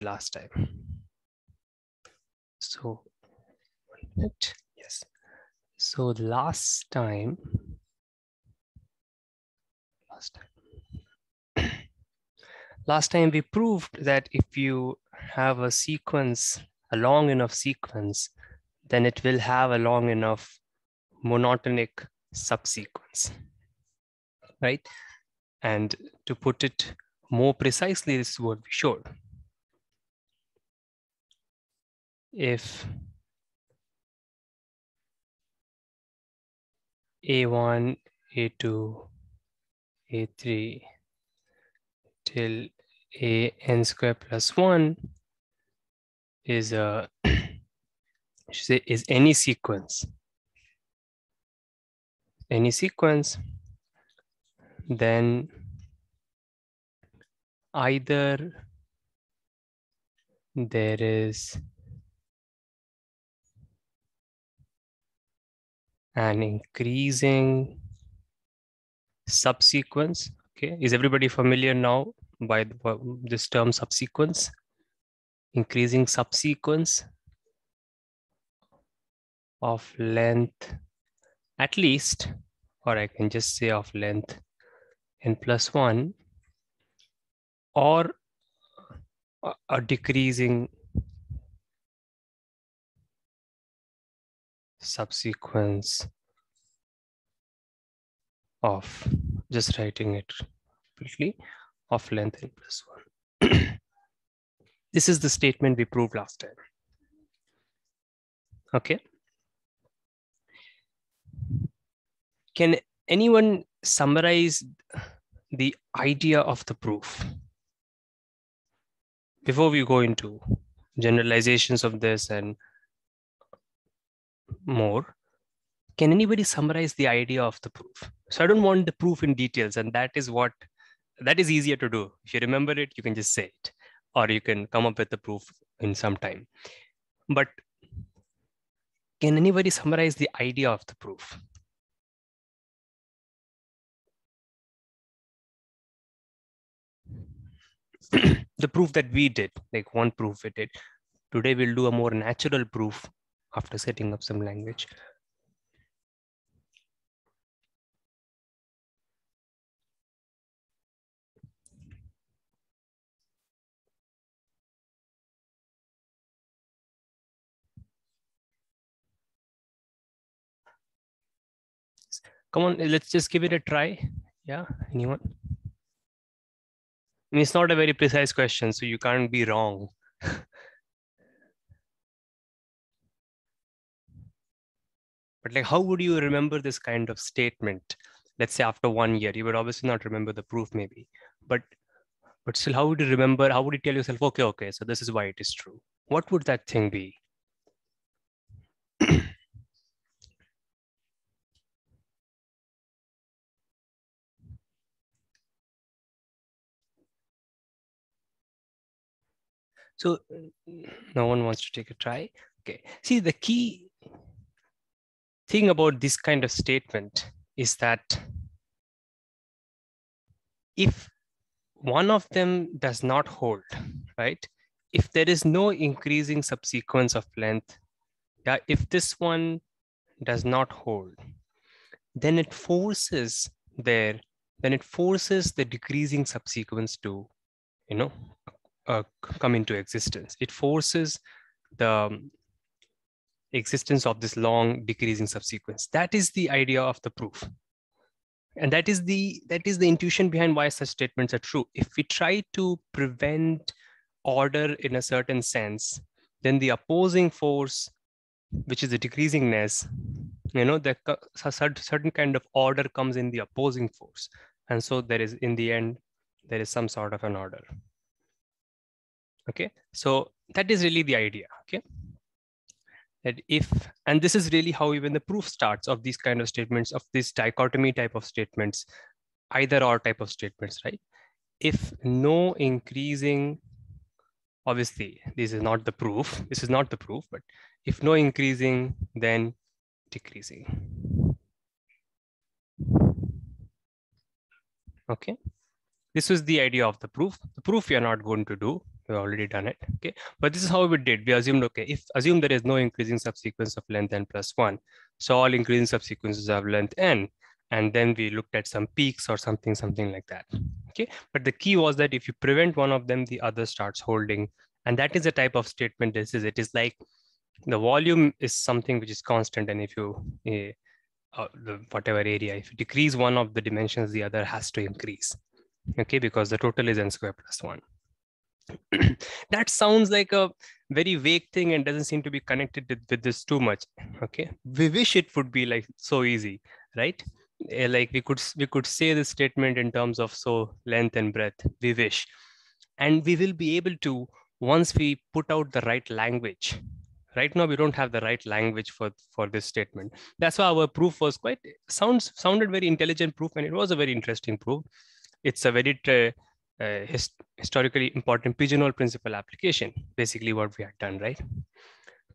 last time. So, 1 minute. Yes. So last time, we proved that if you have a sequence, a long enough sequence, then it will have a long enough monotonic subsequence, right? And to put it more precisely, this is what we showed. If A1, A2, A3 till an square plus 1 is a is any sequence, then either there is an increasing subsequence. Okay, is everybody familiar now by this term subsequence? Increasing subsequence of length at least, or I can just say of length n plus 1, or a decreasing subsequence of, just writing it completely, of length n plus 1. This is the statement we proved last time. Okay. Can anyone summarize the idea of the proof before we go into generalizations of this and more? Can anybody summarize the idea of the proof? So I don't want the proof in details, and that is easier to do. If you remember it, you can just say it, or you can come up with the proof in some time. But can anybody summarize the idea of the proof? The proof that we did, like one proof we did. Today we'll do a more natural proof after setting up some language. Come on, let's just give it a try. Yeah, anyone? I mean, it's not a very precise question, so you can't be wrong. But like, how would you remember this kind of statement? Let's say after 1 year, you would obviously not remember the proof maybe, but still, how would you remember? How would you tell yourself, okay, so this is why it is true? What would that thing be? So no one wants to take a try. Okay. See, the key thing about this kind of statement is that if one of them does not hold, right? If there is no increasing subsequence of length, yeah, if this one does not hold, then it forces the decreasing subsequence to, come into existence. It forces the existence of this long decreasing subsequence. That is the idea of the proof. And that is the intuition behind why such statements are true. If we try to prevent order in a certain sense, then the opposing force, which is the decreasingness, the certain kind of order comes in the opposing force. And so there is, in the end, there is some sort of an order. Okay, so that is really the idea. Okay, that if, and this is really how even the proof starts of these kind of statements, of this dichotomy type of statements, either or type of statements, right? If no increasing, obviously this is not the proof, but if no increasing, then decreasing. Okay, this was the idea of the proof. The proof we are not going to do. We've already done it. Okay, but this is how we did. We assumed, okay, assume there is no increasing subsequence of length n plus 1. So all increasing subsequences have length n. And then we looked at some peaks or something like that. Okay, but the key was that if you prevent one of them, the other starts holding. And that is the type of statement this is. It is like the volume is something which is constant. And if you, whatever area, if you decrease one of the dimensions, the other has to increase. Okay, because the total is n squared plus 1. That sounds like a very vague thing and doesn't seem to be connected with this too much. Okay, we wish it would be like so easy, right? Like we could say this statement in terms of so length and breadth. We wish, and we will be able to once we put out the right language. Right now we don't have the right language for this statement. That's why our proof was quite sounded very intelligent proof, and it was a very interesting proof. It's a very historically important pigeonhole principle application, basically what we had done, right?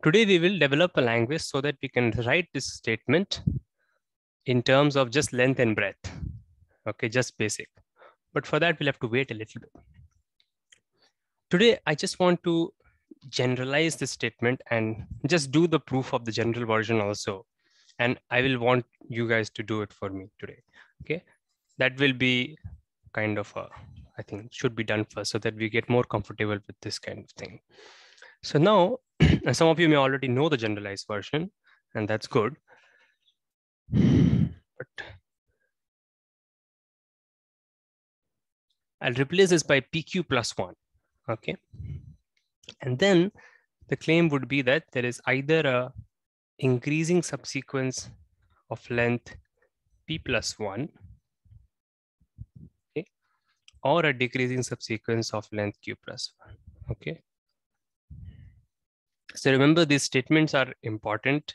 Today, we will develop a language so that we can write this statement in terms of just length and breadth. Okay, just basic. But for that, we'll have to wait a little bit. Today, I just want to generalize this statement and just do the proof of the general version also. And I will want you guys to do it for me today. Okay, that will be kind of I think should be done first so that we get more comfortable with this kind of thing. So now, some of you may already know the generalized version, and that's good. But I'll replace this by PQ plus 1. Okay. And then the claim would be that there is either a increasing subsequence of length P plus 1, okay, or a decreasing subsequence of length Q plus 1. Okay. So remember, these statements are important.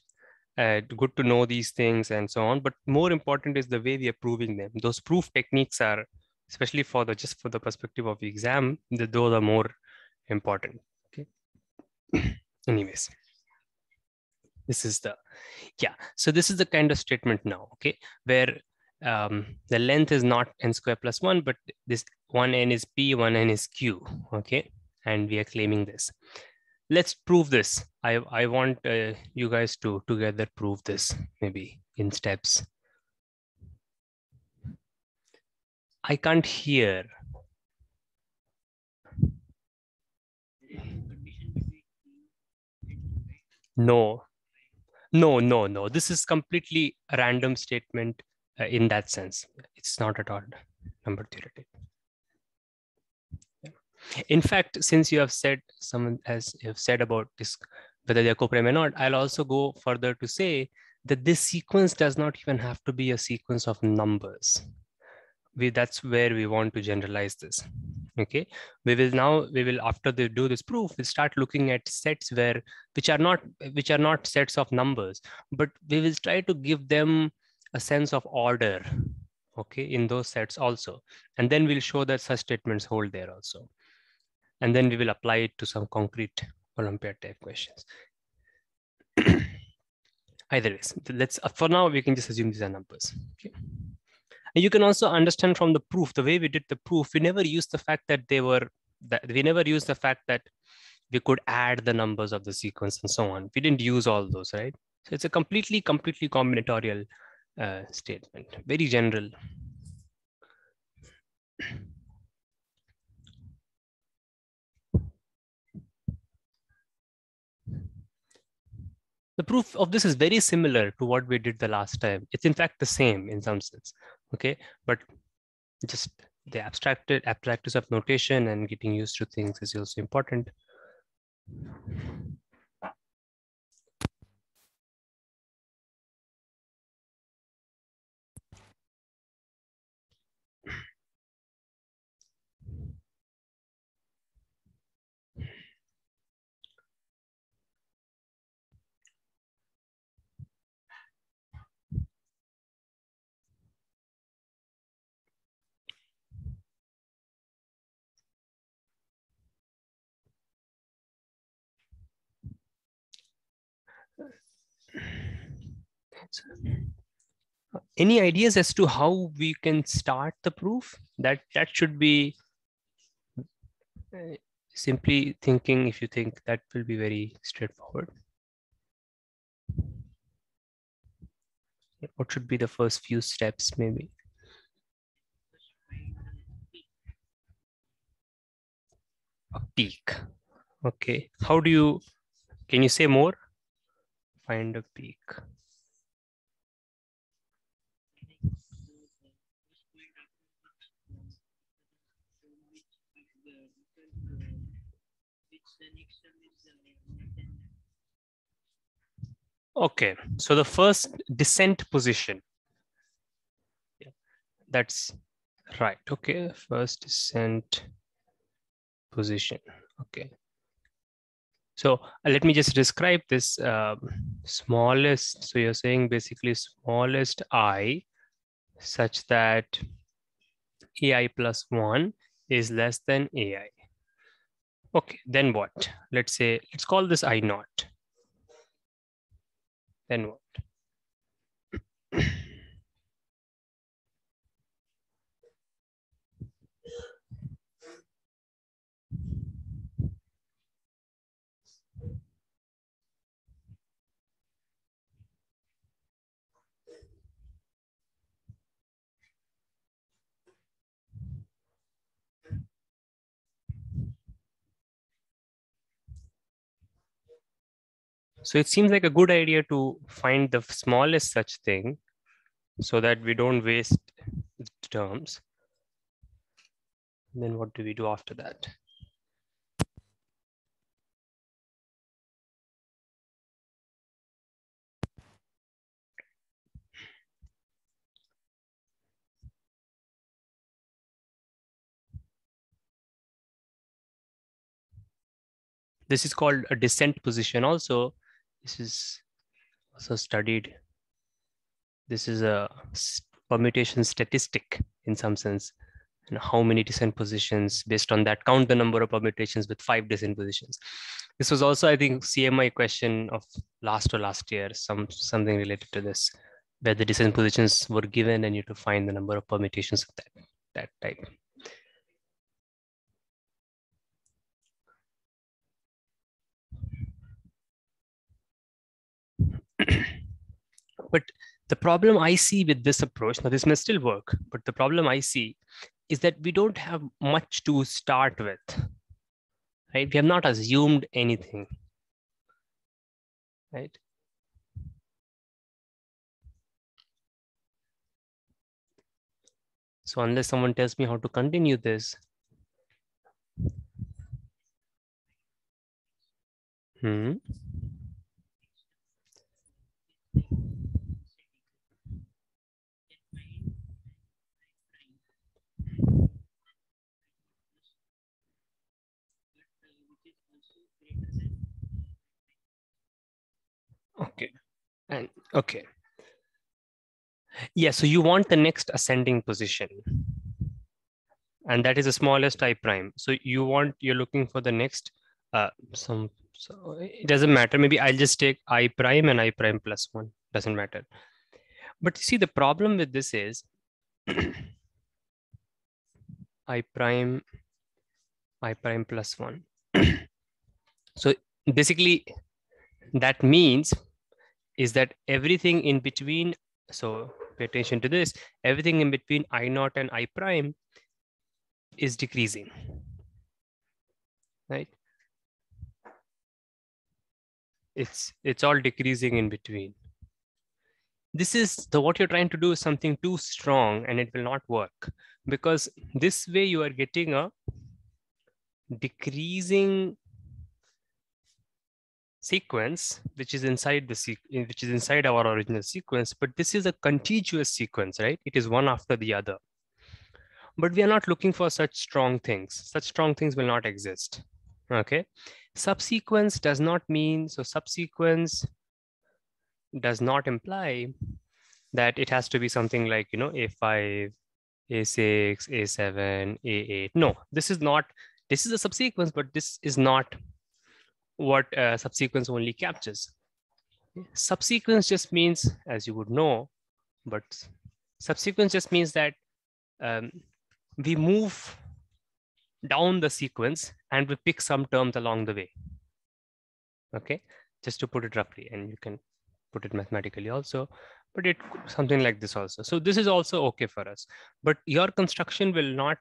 Good to know these things and so on. But more important is the way we are proving them. Those proof techniques are, especially for the just for the perspective of the exam, those are more important. Okay. Anyways, this is the So this is the kind of statement now. Okay, where the length is not n square plus 1, but this one n is P, one n is Q. Okay, and we are claiming this. Let's prove this. I want you guys to together prove this, maybe in steps. I can't hear. No. This is completely a random statement in that sense. It's not at all number theoretic. In fact, since you have said, someone has said about this, whether they're coprime or not, I'll also go further to say that this sequence does not even have to be a sequence of numbers. That's where we want to generalize this. Okay, we will after they do this proof, we'll start looking at sets which are not sets of numbers, but we will try to give them a sense of order, okay, in those sets also. And then we'll show that such statements hold there also. And then we will apply it to some concrete Olympiad type questions. Either ways, let's for now we can just assume these are numbers. Okay. And you can also understand from the proof, the way we did the proof, we never used the fact that we could add the numbers of the sequence and so on. We didn't use all those, right? So it's a completely combinatorial statement, very general. The proof of this is very similar to what we did the last time. It's in fact the same in some sense, okay? But just the abstractness of notation and getting used to things is also important. So, any ideas as to how we can start the proof? That should be simply thinking, if you think, that will be very straightforward. What should be the first few steps, maybe? A peak. Okay. How do you, can you say more? Find a peak. Okay. So the first descent position. Yeah, that's right. Okay. First descent position. Okay. So let me just describe this smallest. So you're saying basically smallest I such that AI plus 1 is less than AI. Okay, then what? Let's say, let's call this I naught. Then what? So it seems like a good idea to find the smallest such thing so that we don't waste terms. Then what do we do after that? This is called a descent position also. This is also studied. This is a permutation statistic in some sense. And how many descent positions, based on that, count the number of permutations with 5 descent positions. This was also, I think, CMI question of last year, something related to this, where the descent positions were given and you have to find the number of permutations of that type. But the problem I see with this approach, now this may still work, but the problem I see is that we don't have much to start with, right? We have not assumed anything, right? So unless someone tells me how to continue this, Okay. And okay. Yeah, so you want the next ascending position. And that is the smallest I prime. So you're looking for the next so it doesn't matter. Maybe I'll just take I prime and I prime plus 1. Doesn't matter. But see, the problem with this is I prime plus 1. So basically that means is that everything in between, so pay attention to this, everything in between I naught and I prime is decreasing, right? It's all decreasing in between. This is what you're trying to do is something too strong and it will not work, because this way you are getting a decreasing sequence which is inside which is inside our original sequence, but this is a contiguous sequence, right? It is one after the other. But we are not looking for such strong things. Such strong things will not exist. Okay. Subsequence does not mean, so subsequence does not imply that it has to be something like, A5, A6, A7, A8. No, this is not, this is a subsequence, but this is not what subsequence only captures. Subsequence just means, as you would know, but subsequence just means that we move down the sequence and we pick some terms along the way. Okay, just to put it roughly, and you can put it mathematically also, but it something like this also. So this is also okay for us, but your construction will not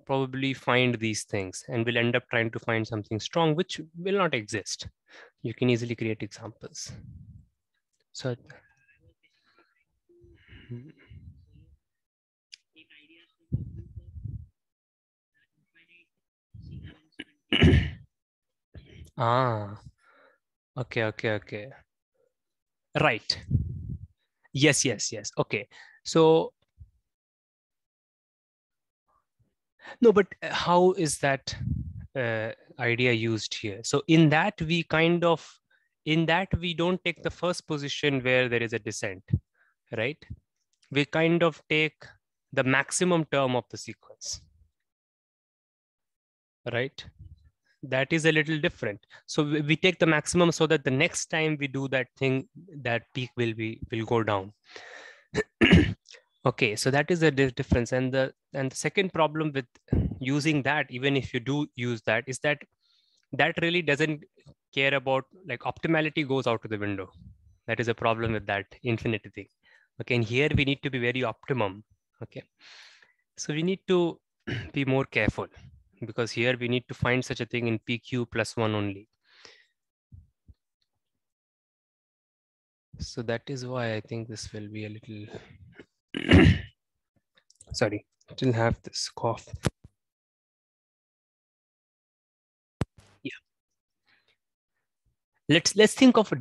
probably find these things and will end up trying to find something strong which will not exist. You can easily create examples. So ah, okay. Right. Yes. Okay. So no, but how is that idea used here? So in that we don't take the first position where there is a descent, right? We kind of take the maximum term of the sequence, right? That is a little different. So we take the maximum so that the next time we do that thing, that peak will go down. Okay, so that is the difference. And the second problem with using that, even if you do use that, is that that really doesn't care about, like, optimality goes out to the window. That is a problem with that infinity thing. Okay, and here we need to be very optimum. Okay, so we need to be more careful, because here we need to find such a thing in PQ plus 1 only. So that is why I think this will be a little sorry, still have this cough. Yeah, let's think of a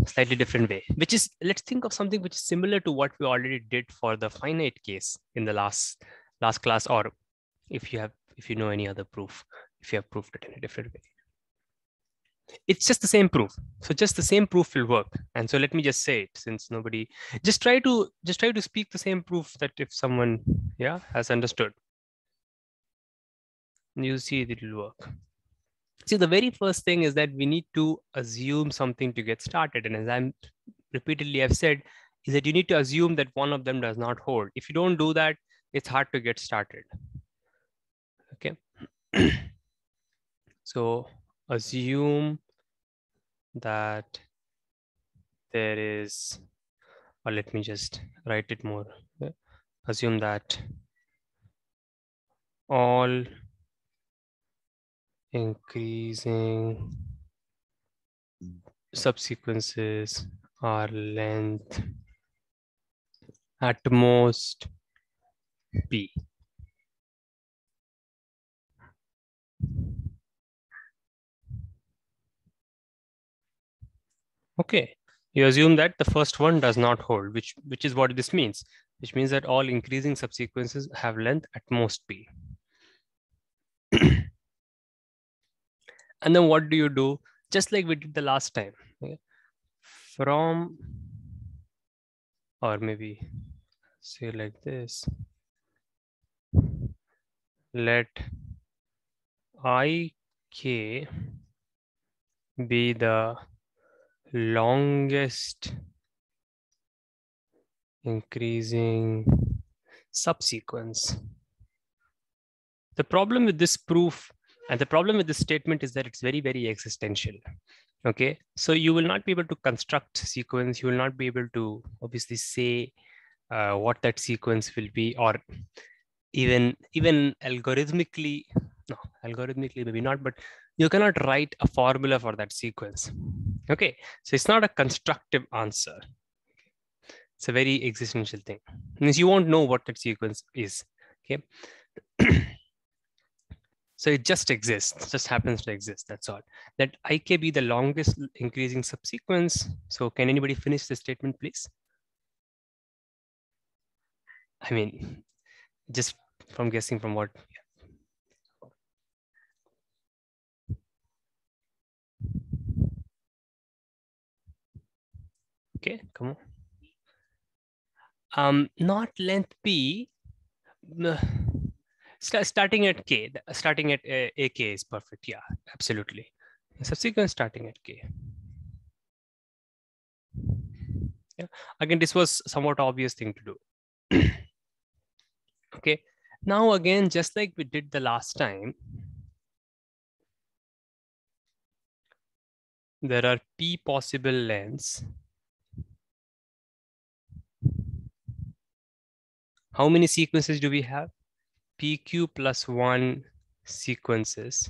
slightly different way, which is, let's think of something which is similar to what we already did for the finite case in the last class, or if you know any other proof, if you have proved it in a different way. It's just the same proof. So just the same proof will work. And so let me just say it, since nobody, just try to speak the same proof, that if someone has understood, you see it will work. See, the very first thing is that we need to assume something to get started. And as I'm repeatedly have said, is that you need to assume that one of them does not hold. If you don't do that, it's hard to get started. Okay. So assume that there is, or let me just write it more. Assume that all increasing subsequences are length at most p. Okay, you assume that the first one does not hold, which is what this means, which means that all increasing subsequences have length at most p. And then what do you do? Just like we did the last time. Okay? From, or maybe say like this, let ik be the longest increasing subsequence. The problem with this proof and the problem with this statement is that it's very, very existential. Okay, so you will not be able to construct sequence. You will not be able to obviously say what that sequence will be, or even algorithmically, no, algorithmically maybe not, but you cannot write a formula for that sequence. Okay, so it's not a constructive answer. It's a very existential thing. It means you won't know what that sequence is. Okay. So it just exists, just happens to exist. That's all. Let ik be the longest increasing subsequence. So can anybody finish the statement, please? I mean, just from guessing from what. Okay, come on. Not length p. Starting at k. Starting at ak is perfect. Yeah, absolutely. Subsequence starting at k. Yeah. Again, this was somewhat obvious thing to do. Okay. Now again, just like we did the last time, there are p possible lengths. How many sequences do we have? PQ plus 1 sequences.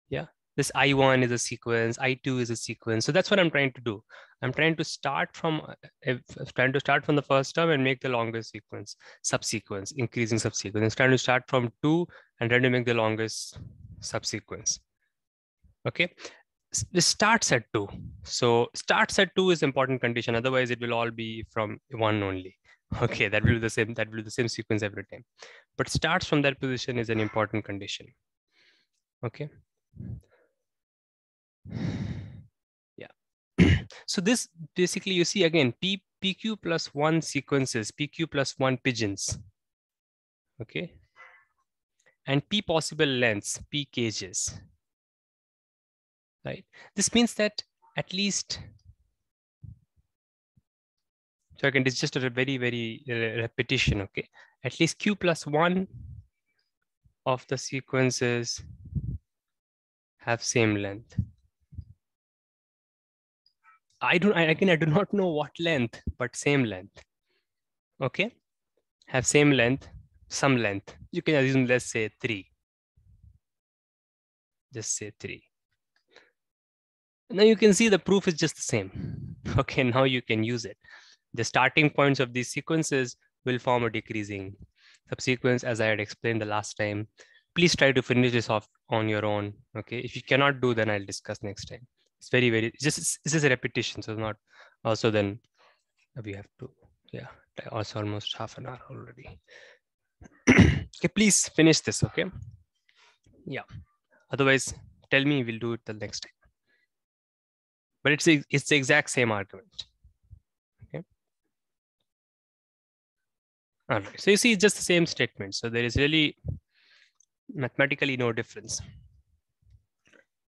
Yeah, this I1 is a sequence, I2 is a sequence. So that's what I'm trying to do. I'm trying to start from the first term and make the longest sequence, subsequence, increasing subsequence. I'm trying to start from 2 and trying to make the longest subsequence. Okay, this starts at 2. So starts at 2 is important condition. Otherwise, it will all be from 1 only. Okay, that will be the same. That will be the same sequence every time. But starts from that position is an important condition. Okay. Yeah. So this basically you see again PQ plus 1 sequences, PQ plus 1 pigeons. Okay. And P possible lengths, P cages. Right. This means that at least, so again, it's just a very, very repetition. Okay. At least Q plus 1 of the sequences have same length. I do not know what length, but same length. Okay. Have same length, some length. You can assume, let's say 3. Just say 3. Now you can see the proof is just the same. Okay, now you can use it. The starting points of these sequences will form a decreasing subsequence, as I had explained the last time. Please try to finish this off on your own. Okay, if you cannot do, then I'll discuss next time. It's very, very, this is a repetition. So not also then we have to, yeah, also almost half an hour already. Okay, please finish this. Okay. Yeah. Otherwise, tell me, we'll do it the next time. But it's the exact same argument. Okay. All right. So you see, it's just the same statement. So there is really mathematically no difference.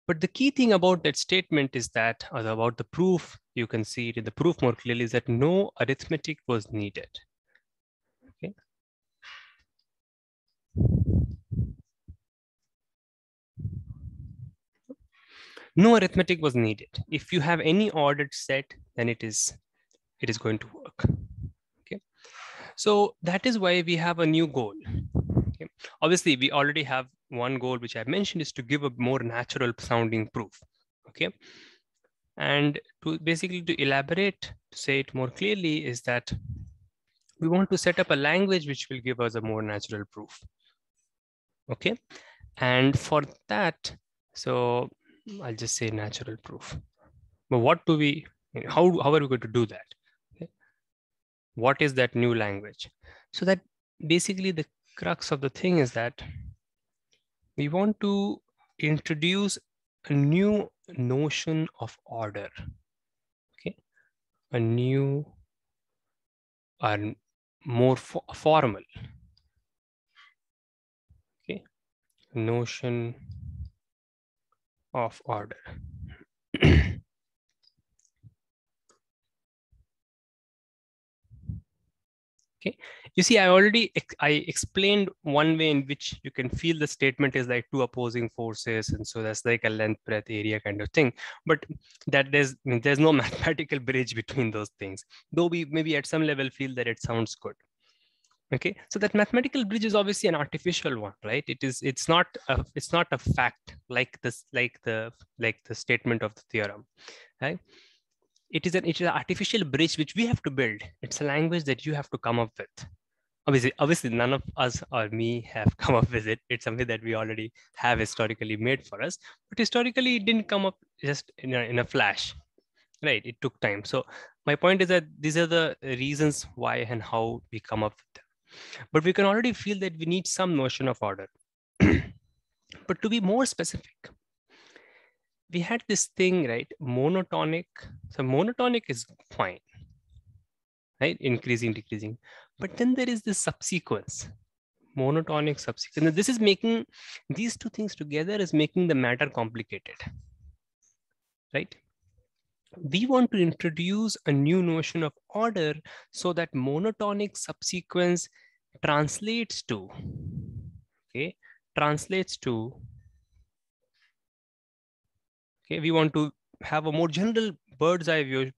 But the key thing about that statement is that, or about the proof, you can see it in the proof more clearly, is that no arithmetic was needed. Okay. No arithmetic was needed. If you have any ordered set, then it is going to work. Okay. So that is why we have a new goal. Okay. Obviously, we already have one goal, which I mentioned, is to give a more natural sounding proof. Okay. And to basically to elaborate, to say it more clearly, is that we want to set up a language which will give us a more natural proof. Okay. And for that, so I'll just say natural proof. But what do we, how are we going to do that? Okay. What is that new language? So that basically the crux of the thing is that we want to introduce a new notion of order. Okay. A new or more formal, okay, notion of order. Okay, you see, I explained one way in which you can feel the statement is like two opposing forces, and so that's like a length, breadth, area kind of thing. But that there's no mathematical bridge between those things, though we maybe at some level feel that it sounds good. Okay, so that mathematical bridge is obviously an artificial one, right? It's not a fact like this, like the statement of the theorem, right? It is an artificial bridge which we have to build. It's a language that you have to come up with. Obviously none of us or me have come up with it. It's something that we already have historically made for us, but historically it didn't come up just in a flash, right? It took time. So my point is that these are the reasons why and how we come up with them. But we can already feel that we need some notion of order. But to be more specific, we had this thing, right? Monotonic. So monotonic is fine, right? Increasing, decreasing. But then there is this subsequence, monotonic subsequence. And this is making these two things together is making the matter complicated, right? We want to introduce a new notion of order so that monotonic subsequence translates to, okay, translates to, okay, we want to have a more general bird's eye view,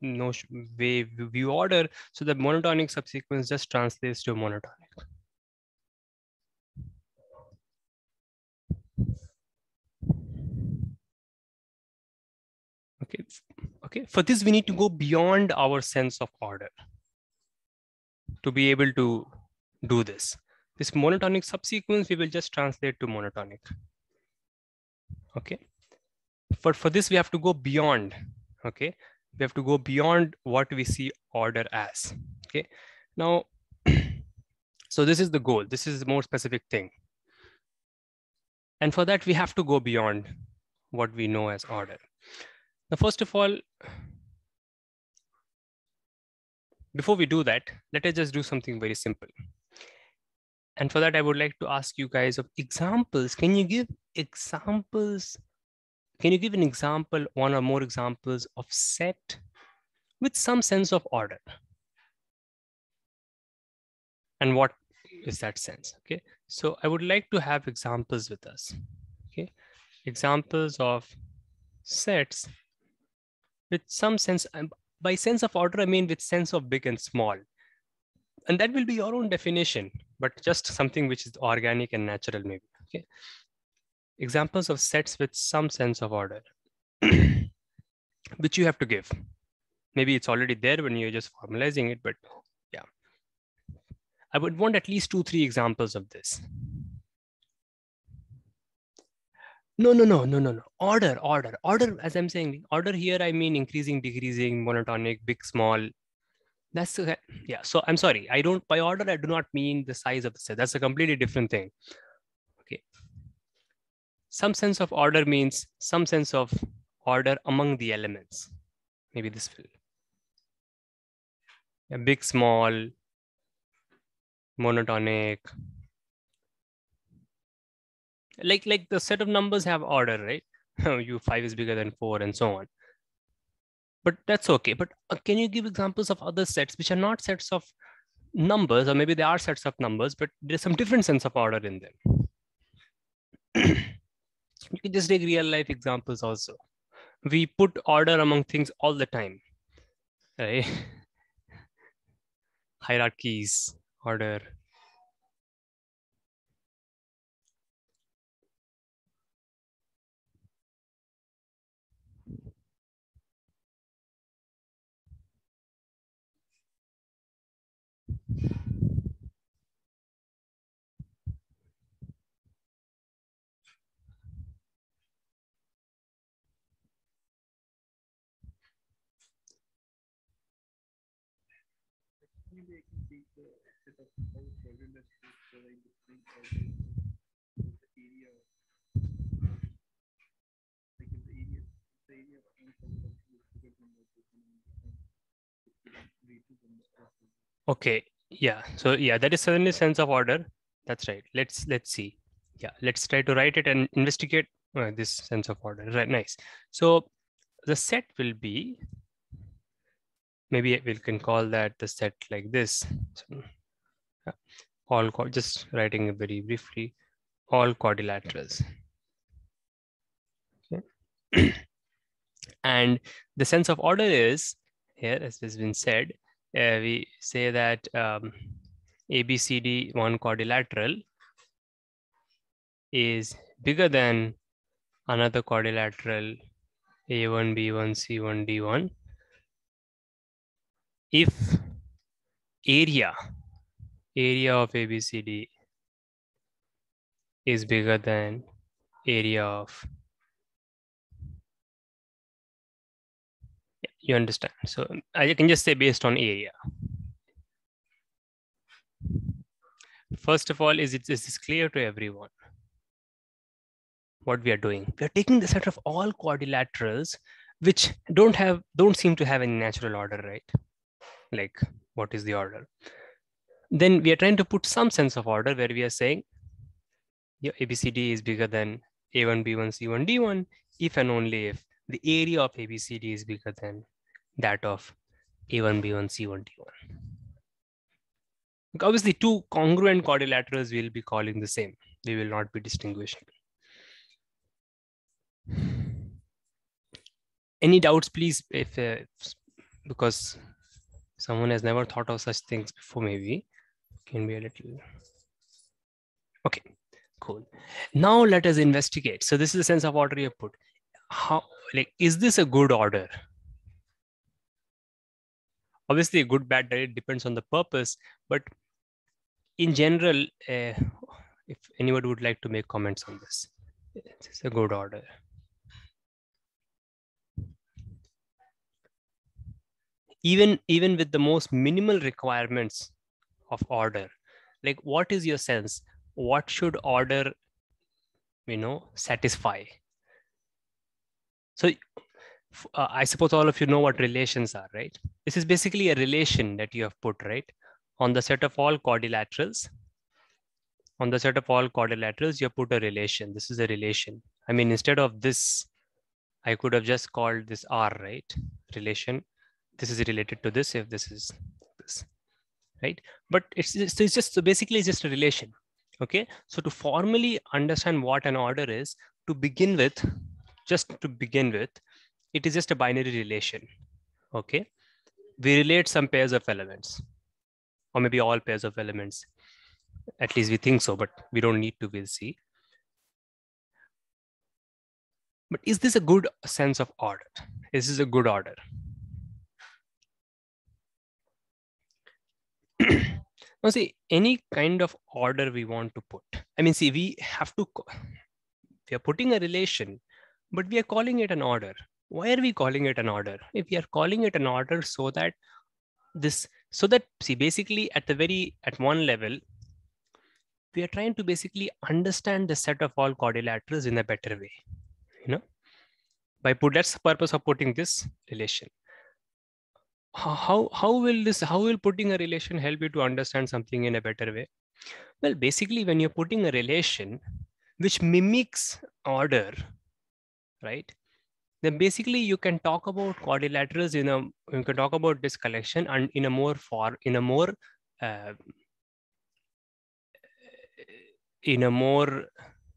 view order. So the monotonic subsequence just translates to monotonic. Okay. Okay. For this, we need to go beyond our sense of order to be able to do this. This monotonic subsequence, we will just translate to monotonic. Okay. For this, we have to go beyond. Okay. We have to go beyond what we see order as. Okay. Now, so this is the goal. This is a more specific thing. And for that, we have to go beyond what we know as order. Now, first of all, before we do that, let us just do something very simple. And for that, I would like to ask you guys of examples. Can you give examples? Can you give an example, one or more examples of set with some sense of order? And what is that sense? Okay, so I would like to have examples with us. Okay, examples of sets with some sense. By sense of order, I mean with sense of big and small. And that will be your own definition, but just something which is organic and natural, maybe. Okay. Examples of sets with some sense of order, which you have to give. Maybe it's already there when you're just formalizing it, but yeah. I would want at least 2-3 examples of this. No. Order, as I'm saying, order here, I mean increasing, decreasing, monotonic, big, small. That's the, yeah. So I'm sorry. I don't, by order, I do not mean the size of the set. That's a completely different thing. Okay. Some sense of order means some sense of order among the elements. Maybe this will. Yeah, big, small, monotonic. Like the set of numbers have order, right? U5 is bigger than 4 and so on. But that's okay. But can you give examples of other sets which are not sets of numbers, or maybe they are sets of numbers, but there's some different sense of order in them? You can just take real life examples also. We put order among things all the time, right? Hierarchies, order. Okay, yeah. So yeah, that is certainly sense of order. That's right. Let's see. Yeah, let's try to write it and investigate this sense of order. Right, nice. So the set will be, maybe we can call that the set like this. So, all just writing it very briefly, all quadrilaterals. Okay. And the sense of order is here, as has been said, we say that ABCD one quadrilateral is bigger than another quadrilateral A1, B1, C1, D1 if area of ABCD is bigger than area of, you understand. So I can just say based on area. First of all, is this clear to everyone? What we are doing, we are taking the set of all quadrilaterals which don't seem to have any natural order, right? Like, what is the order? Then we are trying to put some sense of order where we are saying, yeah, ABCD is bigger than A1, B1, C1, D1 if and only if the area of ABCD is bigger than that of A1, B1, C1, D1. Obviously, two congruent quadrilaterals will be calling the same. They will not be distinguishing. Any doubts, please? If because someone has never thought of such things before, maybe can be a little. Okay, cool. Now let us investigate. So this is the sense of order you put. How, like, is this a good order? Obviously, a good, bad, it depends on the purpose, but in general, if anybody would like to make comments on this, it's a good order. Even with the most minimal requirements of order, like what is your sense? What should order, satisfy? So I suppose all of you know what relations are, right? This is basically a relation that you have put, right? On the set of all quadrilaterals, you put a relation. This is a relation. I mean, instead of this, I could have just called this R, right? Relation. This is related to this if this is this, right? But it's just so basically it's just a relation. Okay. So to formally understand what an order is, to begin with, it is just a binary relation. Okay. We relate some pairs of elements, or maybe all pairs of elements. At least we think so, but we don't need to. We'll see. But is this a good sense of order? Is this a good order? Now see, any kind of order we want to put. I mean, see, we are putting a relation, but we are calling it an order. Why are we calling it an order? If we are calling it an order so that basically at one level, we are trying to basically understand the set of all quadrilaterals in a better way. That's the purpose of putting this relation. How will putting a relation help you to understand something in a better way? Well, basically, when you're putting a relation which mimics order, right? Then basically you can talk about quadrilaterals you can talk about this collection and in a more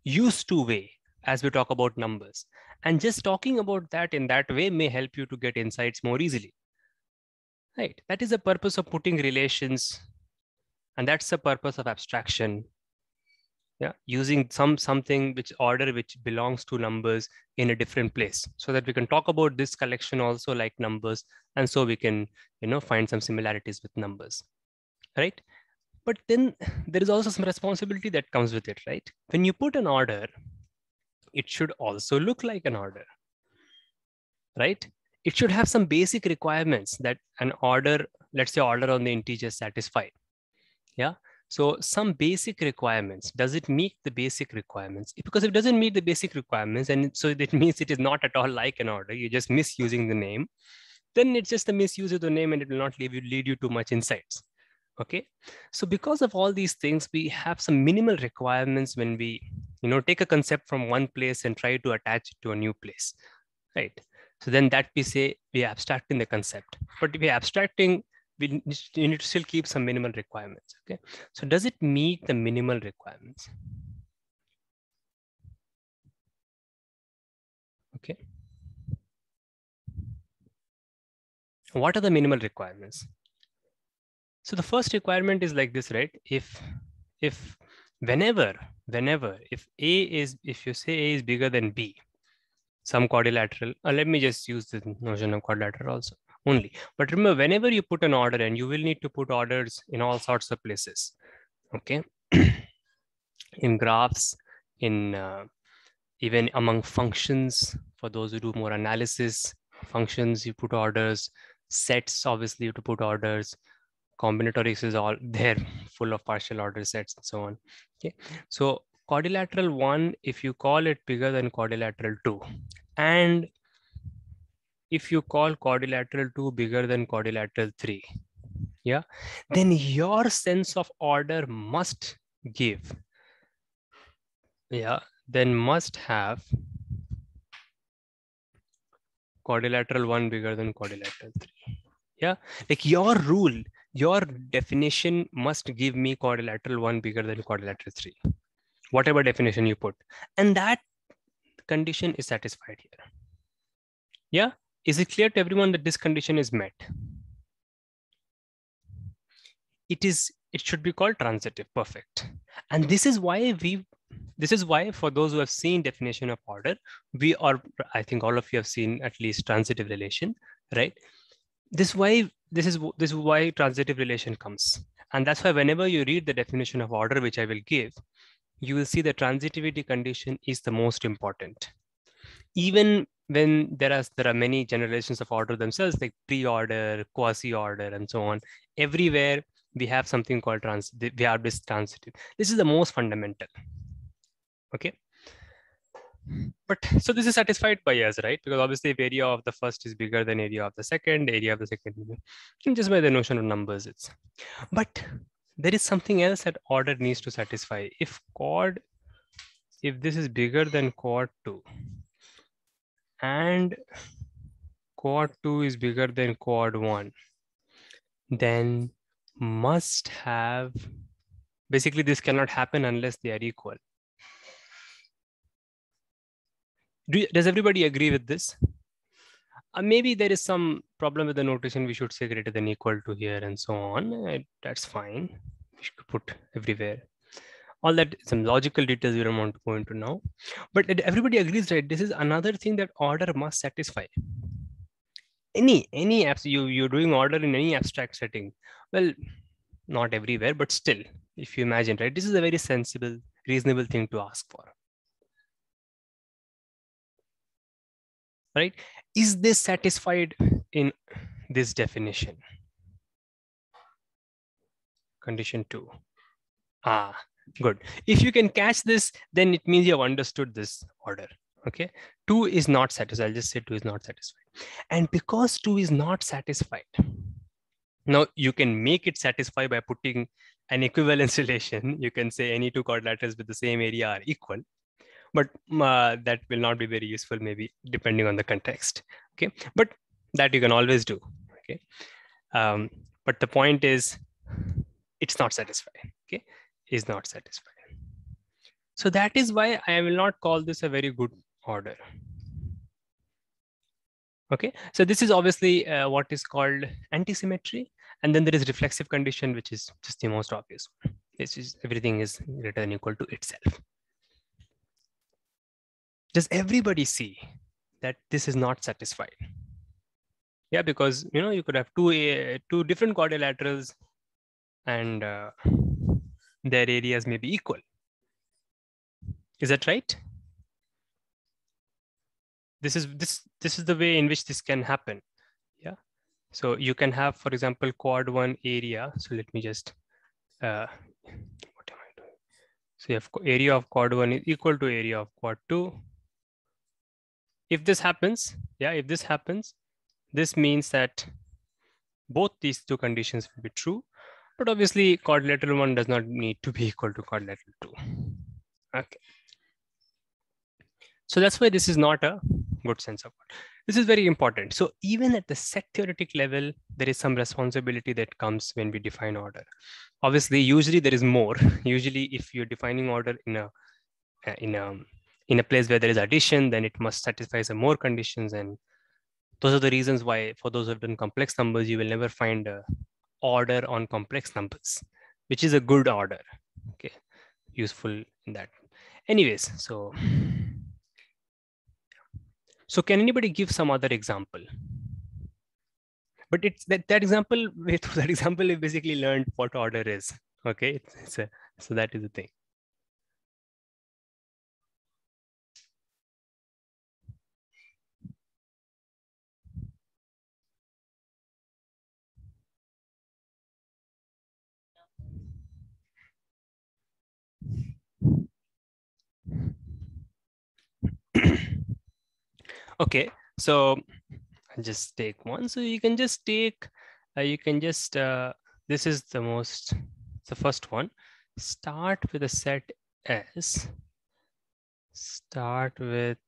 used to way as we talk about numbers. And just talking about that in that way may help you to get insights more easily. Right. That is the purpose of putting relations. And that's the purpose of abstraction. Yeah, using something which belongs to numbers in a different place, so that we can talk about this collection also like numbers, and so we can find some similarities with numbers, right? But then there is also some responsibility that comes with it, right? When you put an order, it should also look like an order, right? It should have some basic requirements that an order, let's say order on the integers, satisfy. Yeah. So some basic requirements. Does it meet the basic requirements? Because if it doesn't meet the basic requirements, and so that means it is not at all like an order, you're just misusing the name, then it's just a misuse of the name and it will not lead you to much insights. Okay. So because of all these things, we have some minimal requirements when we take a concept from one place and try to attach it to a new place, right? So then that we say we're abstracting the concept. But if we're abstracting, we need to still keep some minimal requirements. Okay. So does it meet the minimal requirements? Okay. What are the minimal requirements? So the first requirement is like this, right? If whenever if you say A is bigger than B, some quadrilateral, let me just use the notion of quadrilateral also only. But remember, whenever you put an order, and you will need to put orders in all sorts of places, okay? In graphs, in even among functions, for those who do more analysis, functions, you put orders, sets, obviously you have to put orders, combinatorics is all there, full of partial order sets and so on. Okay, so quadrilateral 1, if you call it bigger than quadrilateral 2, and if you call quadrilateral 2 bigger than quadrilateral 3, yeah, then your sense of order must give, then must have quadrilateral 1 bigger than quadrilateral 3. Yeah, like your rule, your definition must give me quadrilateral 1 bigger than quadrilateral 3, whatever definition you put. And that condition is satisfied here. Yeah, is it clear to everyone that this condition is met? It should be called transitive. Perfect. And this is why for those who have seen definition of order, I think all of you have seen at least transitive relation, right? This is why transitive relation comes. And that's why whenever you read the definition of order, which I will give, you will see the transitivity condition is the most important. Even when there are many generations of order themselves, like pre-order, quasi-order, and so on, everywhere we have something called we have this transitive. This is the most fundamental. Okay. But so this is satisfied by us, right? Because obviously if area of the first is bigger than area of the second, just by the notion of numbers, it's. But there is something else that order needs to satisfy. If this is bigger than quad 2 and quad 2 is bigger than quad 1, then must have, basically this cannot happen unless they are equal. Does everybody agree with this? Maybe there is some problem with the notation. We should say greater than equal to here and so on. That's fine. We should put everywhere. All that, some logical details we don't want to go into now. But everybody agrees, right? This is another thing that order must satisfy. Any apps you're doing order in any abstract setting. Well, not everywhere, but still, if you imagine, right? This is a very sensible, reasonable thing to ask for. Right? Is this satisfied in this definition? Condition 2. Good. If you can catch this, then it means you have understood this order. Okay. 2 is not satisfied. I'll just say 2 is not satisfied. And because 2 is not satisfied, now you can make it satisfy by putting an equivalence relation. You can say any two quadrilaterals with the same area are equal. But that will not be very useful, maybe depending on the context. Okay, but that you can always do. Okay, but the point is, it's not satisfying. Okay, is not satisfying. So that is why I will not call this a very good order. Okay, so this is obviously what is called antisymmetry, and then there is reflexive condition, which is just the most obvious one. This is everything is greater than equal to itself. Does everybody see that this is not satisfied? Yeah, because you could have two different quadrilaterals and their areas may be equal. Is that right? This is the way in which this can happen. Yeah. So you can have, for example, quad 1 area. So let me just what am I doing? So you have area of quad 1 is equal to area of quad 2. If this happens, this means that both these two conditions will be true, but obviously quadrilateral 1 does not need to be equal to quadrilateral 2. Okay. So that's why this is not a good sense of order. This is very important. So even at the set theoretic level, there is some responsibility that comes when we define order. Obviously, usually there is more. Usually if you're defining order in a place where there is addition, then it must satisfy some more conditions. And those are the reasons why, for those who have done complex numbers, you will never find a order on complex numbers, which is a good order. Okay, useful in that. Anyways, so can anybody give some other example? But it's that example. With that example, we basically learned what order is. Okay, so that is the thing. Okay, so I'll just take one. So you can just take, this is the first one. Start with a set S. Start with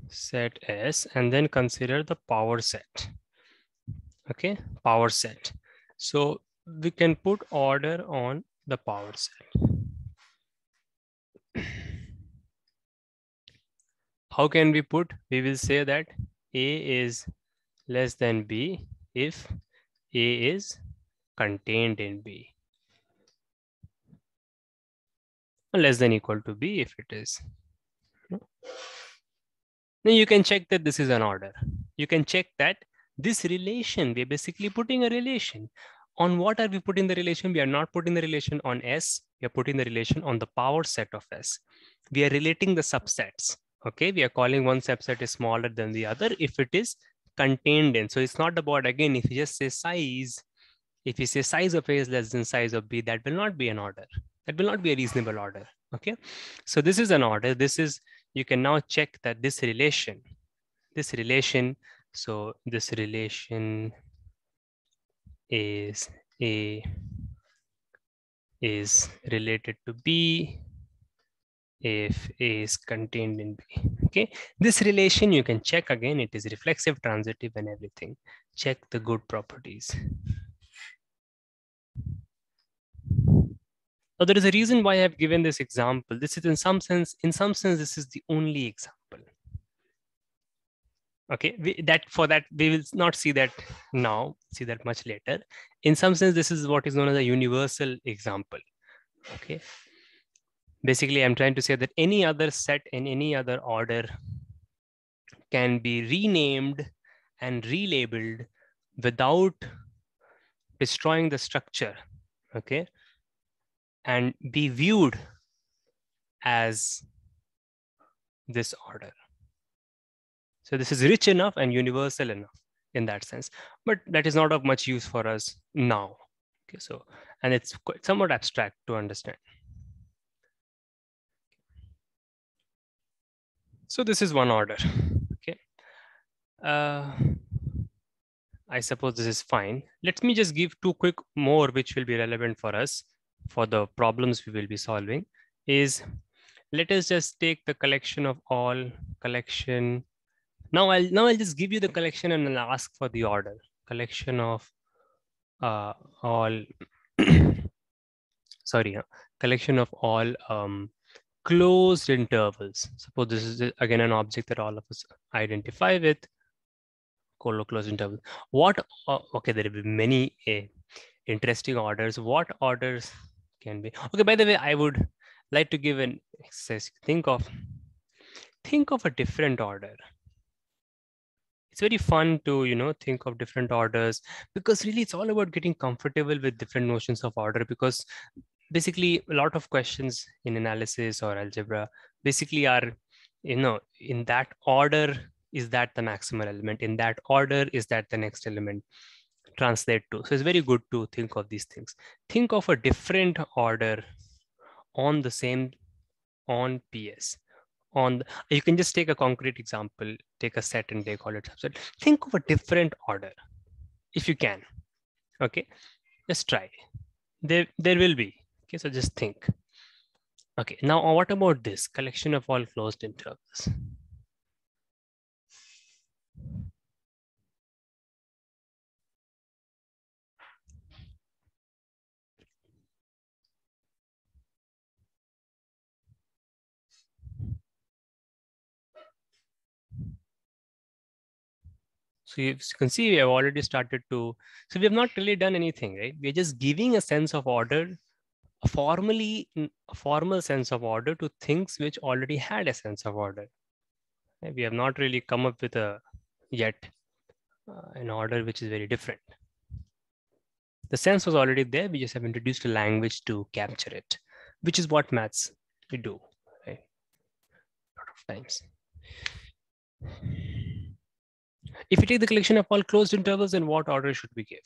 set S and then consider the power set. Okay, power set. So we can put order on the power set. How can we put? We will say that A is less than B if A is contained in B. Less than equal to B if it is. Then you can check that this is an order. You can check that this relation, we're basically putting a relation. On what are we putting the relation? We are not putting the relation on S. We are putting the relation on the power set of S. We are relating the subsets. Okay, we are calling one subset is smaller than the other if it is contained in. So it's not about, again, if you just say size, if you say size of A is less than size of B, that will not be an order. That will not be a reasonable order. Okay, so this is an order. This is, you can now check that this relation, so this relation is A is related to B if A is contained in B. Okay, this relation you can check again. It is reflexive, transitive, and everything. Check the good properties. Now, there is a reason why I have given this example. This is in some sense, this is the only example. Okay, we will not see that now, see that much later. In some sense, this is what is known as a universal example. Okay, basically, I'm trying to say that any other set in any other order can be renamed and relabeled without destroying the structure. Okay, and be viewed as this order. So this is rich enough and universal enough in that sense, but that is not of much use for us now. Okay, so, and it's quite somewhat abstract to understand. So this is one order. Okay, I suppose this is fine. Let me just give two quick more which will be relevant for us for the problems we will be solving. Is, let us just take the collection of all collection. Now I'll just give you the collection and I'll ask for the order. Collection of all sorry, collection of all closed intervals. Suppose this is again an object that all of us identify with. Closed interval. What? Okay, there will be many interesting orders. What orders can be? Okay, by the way, I would like to give an exercise. Think of a different order. It's very fun to, think of different orders, because really it's all about getting comfortable with different notions of order, because basically a lot of questions in analysis or algebra basically are, in that order, is that the maximal element? In that order, is that the next element? Translate to. So it's very good to think of these things. Think of a different order on the same, on PS. You can just take a concrete example, take a set and call it subset. Think of a different order if you can. Okay, just try. There will be. Okay, so just think. Okay, now what about this collection of all closed intervals? So you can see we have already started to, so we have not really done anything, right? We're just giving a sense of order, a formal sense of order to things which already had a sense of order. We have not really come up with yet an order which is very different. The sense was already there. We just have introduced a language to capture it, which is what maths we do, right? A lot of times. If you take the collection of all closed intervals, then what order should we give?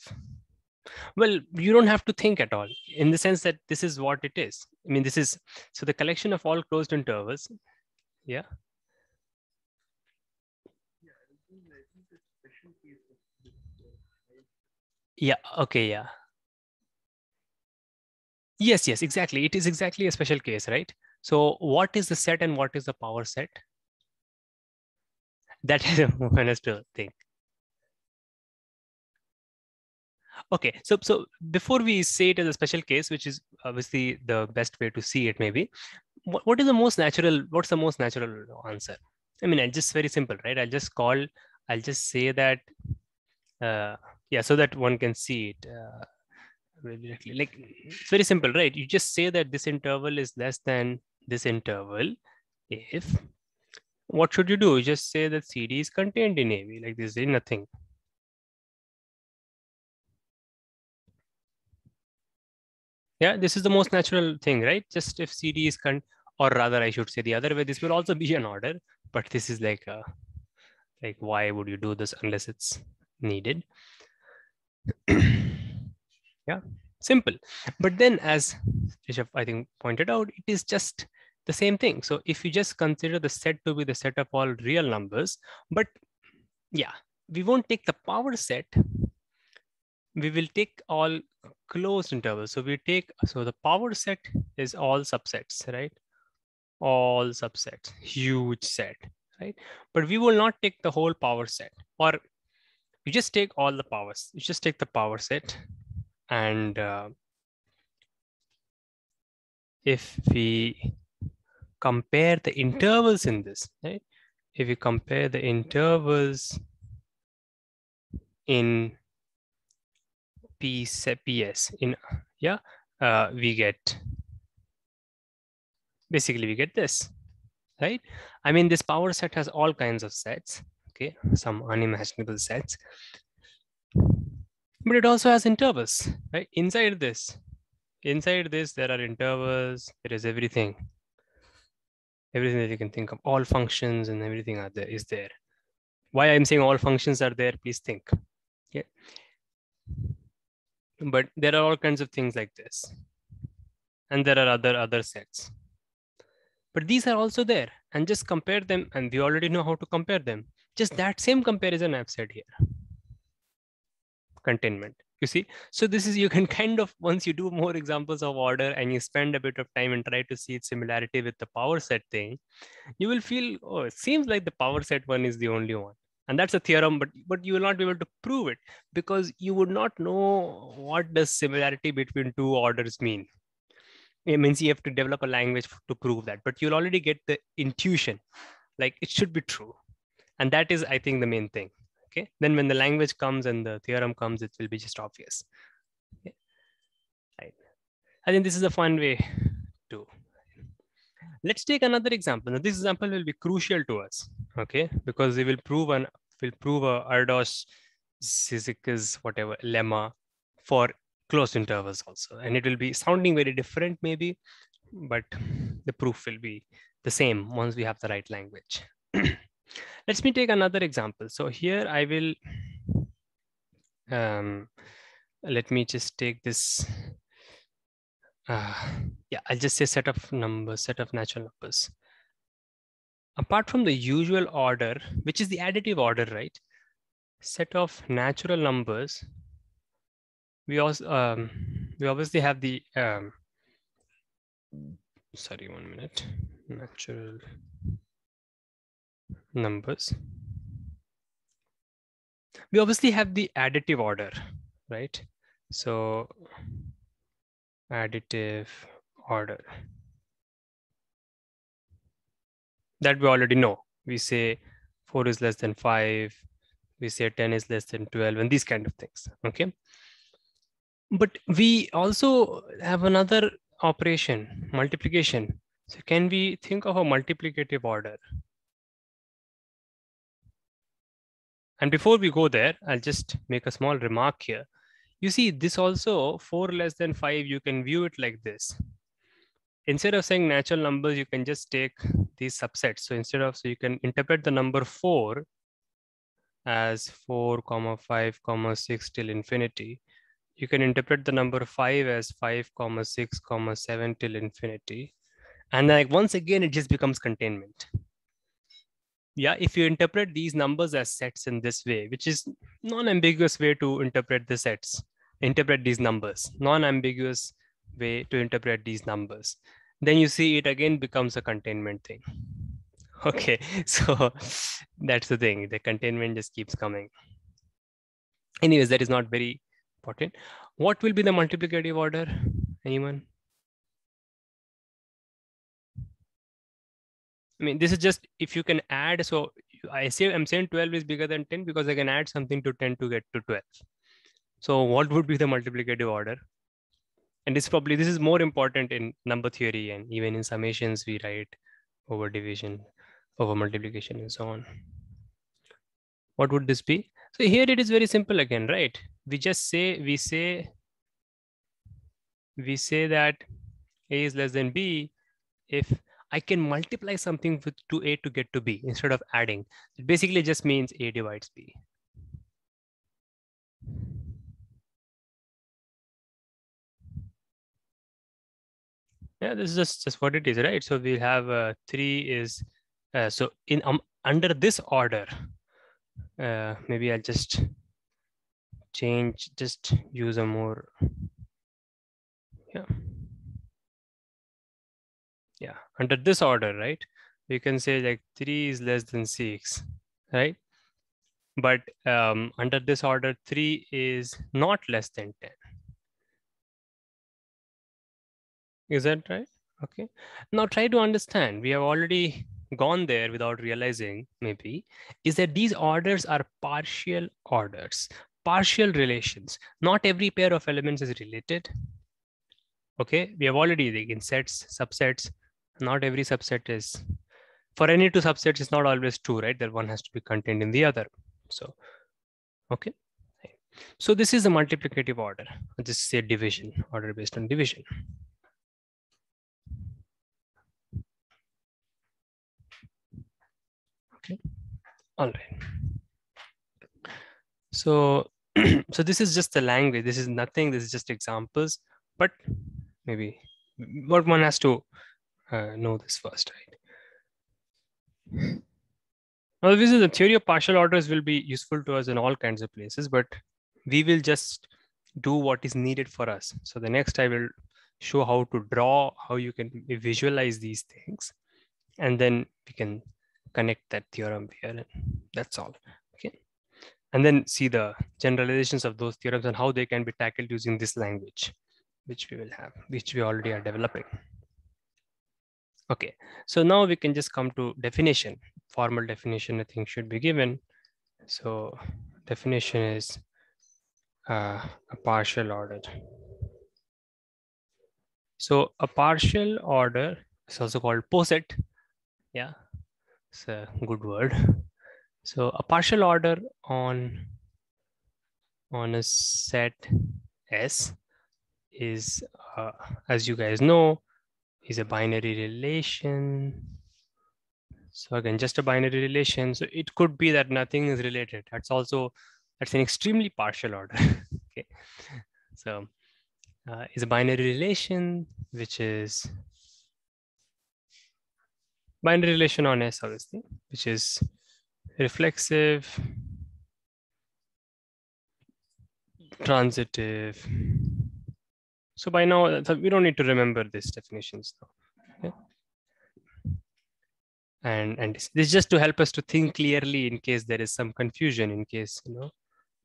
Well, you don't have to think at all, in the sense that this is what it is. I mean, this is, so the collection of all closed intervals. Yeah. Yeah. Okay. Yeah. Yes. Yes. Exactly. It is exactly a special case, right? So what is the set and what is the power set? That is one has to think. Okay, so before we say it as a special case, which is obviously the best way to see it, maybe what is the most natural? What's the most natural answer? I mean, it's just very simple, right? I'll just say that, yeah, so that one can see it very directly. Like, it's very simple, right? You just say that this interval is less than this interval if, what should you do? You just say that CD is contained in AV, like this is nothing. Yeah, this is the most natural thing, right? Just if CD is or rather I should say the other way, this will also be an order, but this is like why would you do this unless it's needed? Yeah, simple. But then as Rishabh, I think, pointed out, it is just the same thing. So if you just consider the set to be the set of all real numbers, but yeah, we won't take the power set, we will take all closed intervals. So so the power set is all subsets, right? All subsets, huge set, right? But we will not take the whole power set, or you just take all the powers. You just take the power set, and if we compare the intervals in this, right? If we compare the intervals in PS in, yeah, we get, basically we get this, right? I mean, this power set has all kinds of sets, okay, some unimaginable sets, but it also has intervals, right? Inside this, there are intervals, there is everything that you can think of, all functions and everything are there, is there. Why I'm saying all functions are there, please think. Okay, but there are all kinds of things like this, and there are other sets, but these are also there, and just compare them, and we already know how to compare them. Just that same comparison I've said here, containment. You see, so this is, you can kind of, once you do more examples of order and you spend a bit of time and try to see its similarity with the power set thing, you will feel, oh, it seems like the power set one is the only one. And that's a theorem, but you will not be able to prove it because you would not know what does similarity between two orders mean. It means you have to develop a language to prove that, but you'll already get the intuition, like it should be true. And that is, I think, the main thing. Okay, then when the language comes and the theorem comes, it will be just obvious. Okay. Right. I think this is a fun way to. Let's take another example. Now, this example will be crucial to us, okay, because it will prove a Ardos Sisyphus whatever lemma for closed intervals also, and it will be sounding very different maybe, but the proof will be the same once we have the right language. Let me take another example. So here I will, let me just take this. Yeah, I'll just say set of numbers, set of natural numbers. Apart from the usual order, which is the additive order, right? Set of natural numbers. We also we obviously have the sorry, 1 minute. Natural numbers. We obviously have the additive order, right? So additive order that we already know. We say 4 is less than 5. We say 10 is less than 12 and these kind of things, okay? But we also have another operation, multiplication. So can we think of a multiplicative order? And before we go there, I'll just make a small remark here. You see, this also 4 less than 5, you can view it like this. Instead of saying natural numbers, you can just take these subsets. So so you can interpret the number 4 as 4, 5, 6 till infinity. You can interpret the number 5 as 5, 6, 7 till infinity. And like once again, it just becomes containment. Yeah, if you interpret these numbers as sets in this way, which is non-ambiguous way to interpret the sets, interpret these numbers, non-ambiguous way to interpret these numbers, then you see it again becomes a containment thing. Okay, so that's the thing. The containment just keeps coming. Anyways, that is not very important. What will be the multiplicative order? Anyone? I mean, this is just if you can add. So I'm saying 12 is bigger than 10 because I can add something to 10 to get to 12. So what would be the multiplicative order? And this is more important in number theory, and even in summations we write over division, over multiplication, and so on. What would this be? So here it is very simple again, right? We say that A is less than B if I can multiply something with to A to get to B instead of adding. It basically just means A divides B. Yeah, this is just what it is, right? So we have 3 is, so in under this order, maybe I'll just use a more, yeah, under this order, right? You can say like 3 is less than 6, right? But under this order, 3 is not less than 10. Is that right? Okay. Now try to understand. We have already gone there without realizing, maybe, is that these orders are partial orders, partial relations. Not every pair of elements is related. Okay. We have already, like, in sets, subsets, not every subset is, for any two subsets, it's not always true, right? That one has to be contained in the other. So, okay. So this is the multiplicative order. I'll just say division, order based on division. Okay. All right. So, so this is just the language. This is nothing. This is just examples. But maybe what one has to know this first, right? Now, this is the theory of partial orders will be useful to us in all kinds of places, but we will just do what is needed for us. So the next I will show how to draw, how you can visualize these things, and then we can connect that theorem here. And that's all. Okay. And then see the generalizations of those theorems and how they can be tackled using this language, which we will have, which we already are developing. Okay, so now we can just come to definition. Formal definition, I think, should be given. So definition is a partial order. So a partial order is also called poset. Yeah, it's a good word. So a partial order on a set S is, as you guys know, is a binary relation. So again, just a binary relation. So it could be that nothing is related. That's an extremely partial order. Okay. So is a binary relation, which is binary relation on S, obviously, which is reflexive, transitive. So by now, we don't need to remember these definitions now. Okay? And this is just to help us to think clearly in case there is some confusion, in case,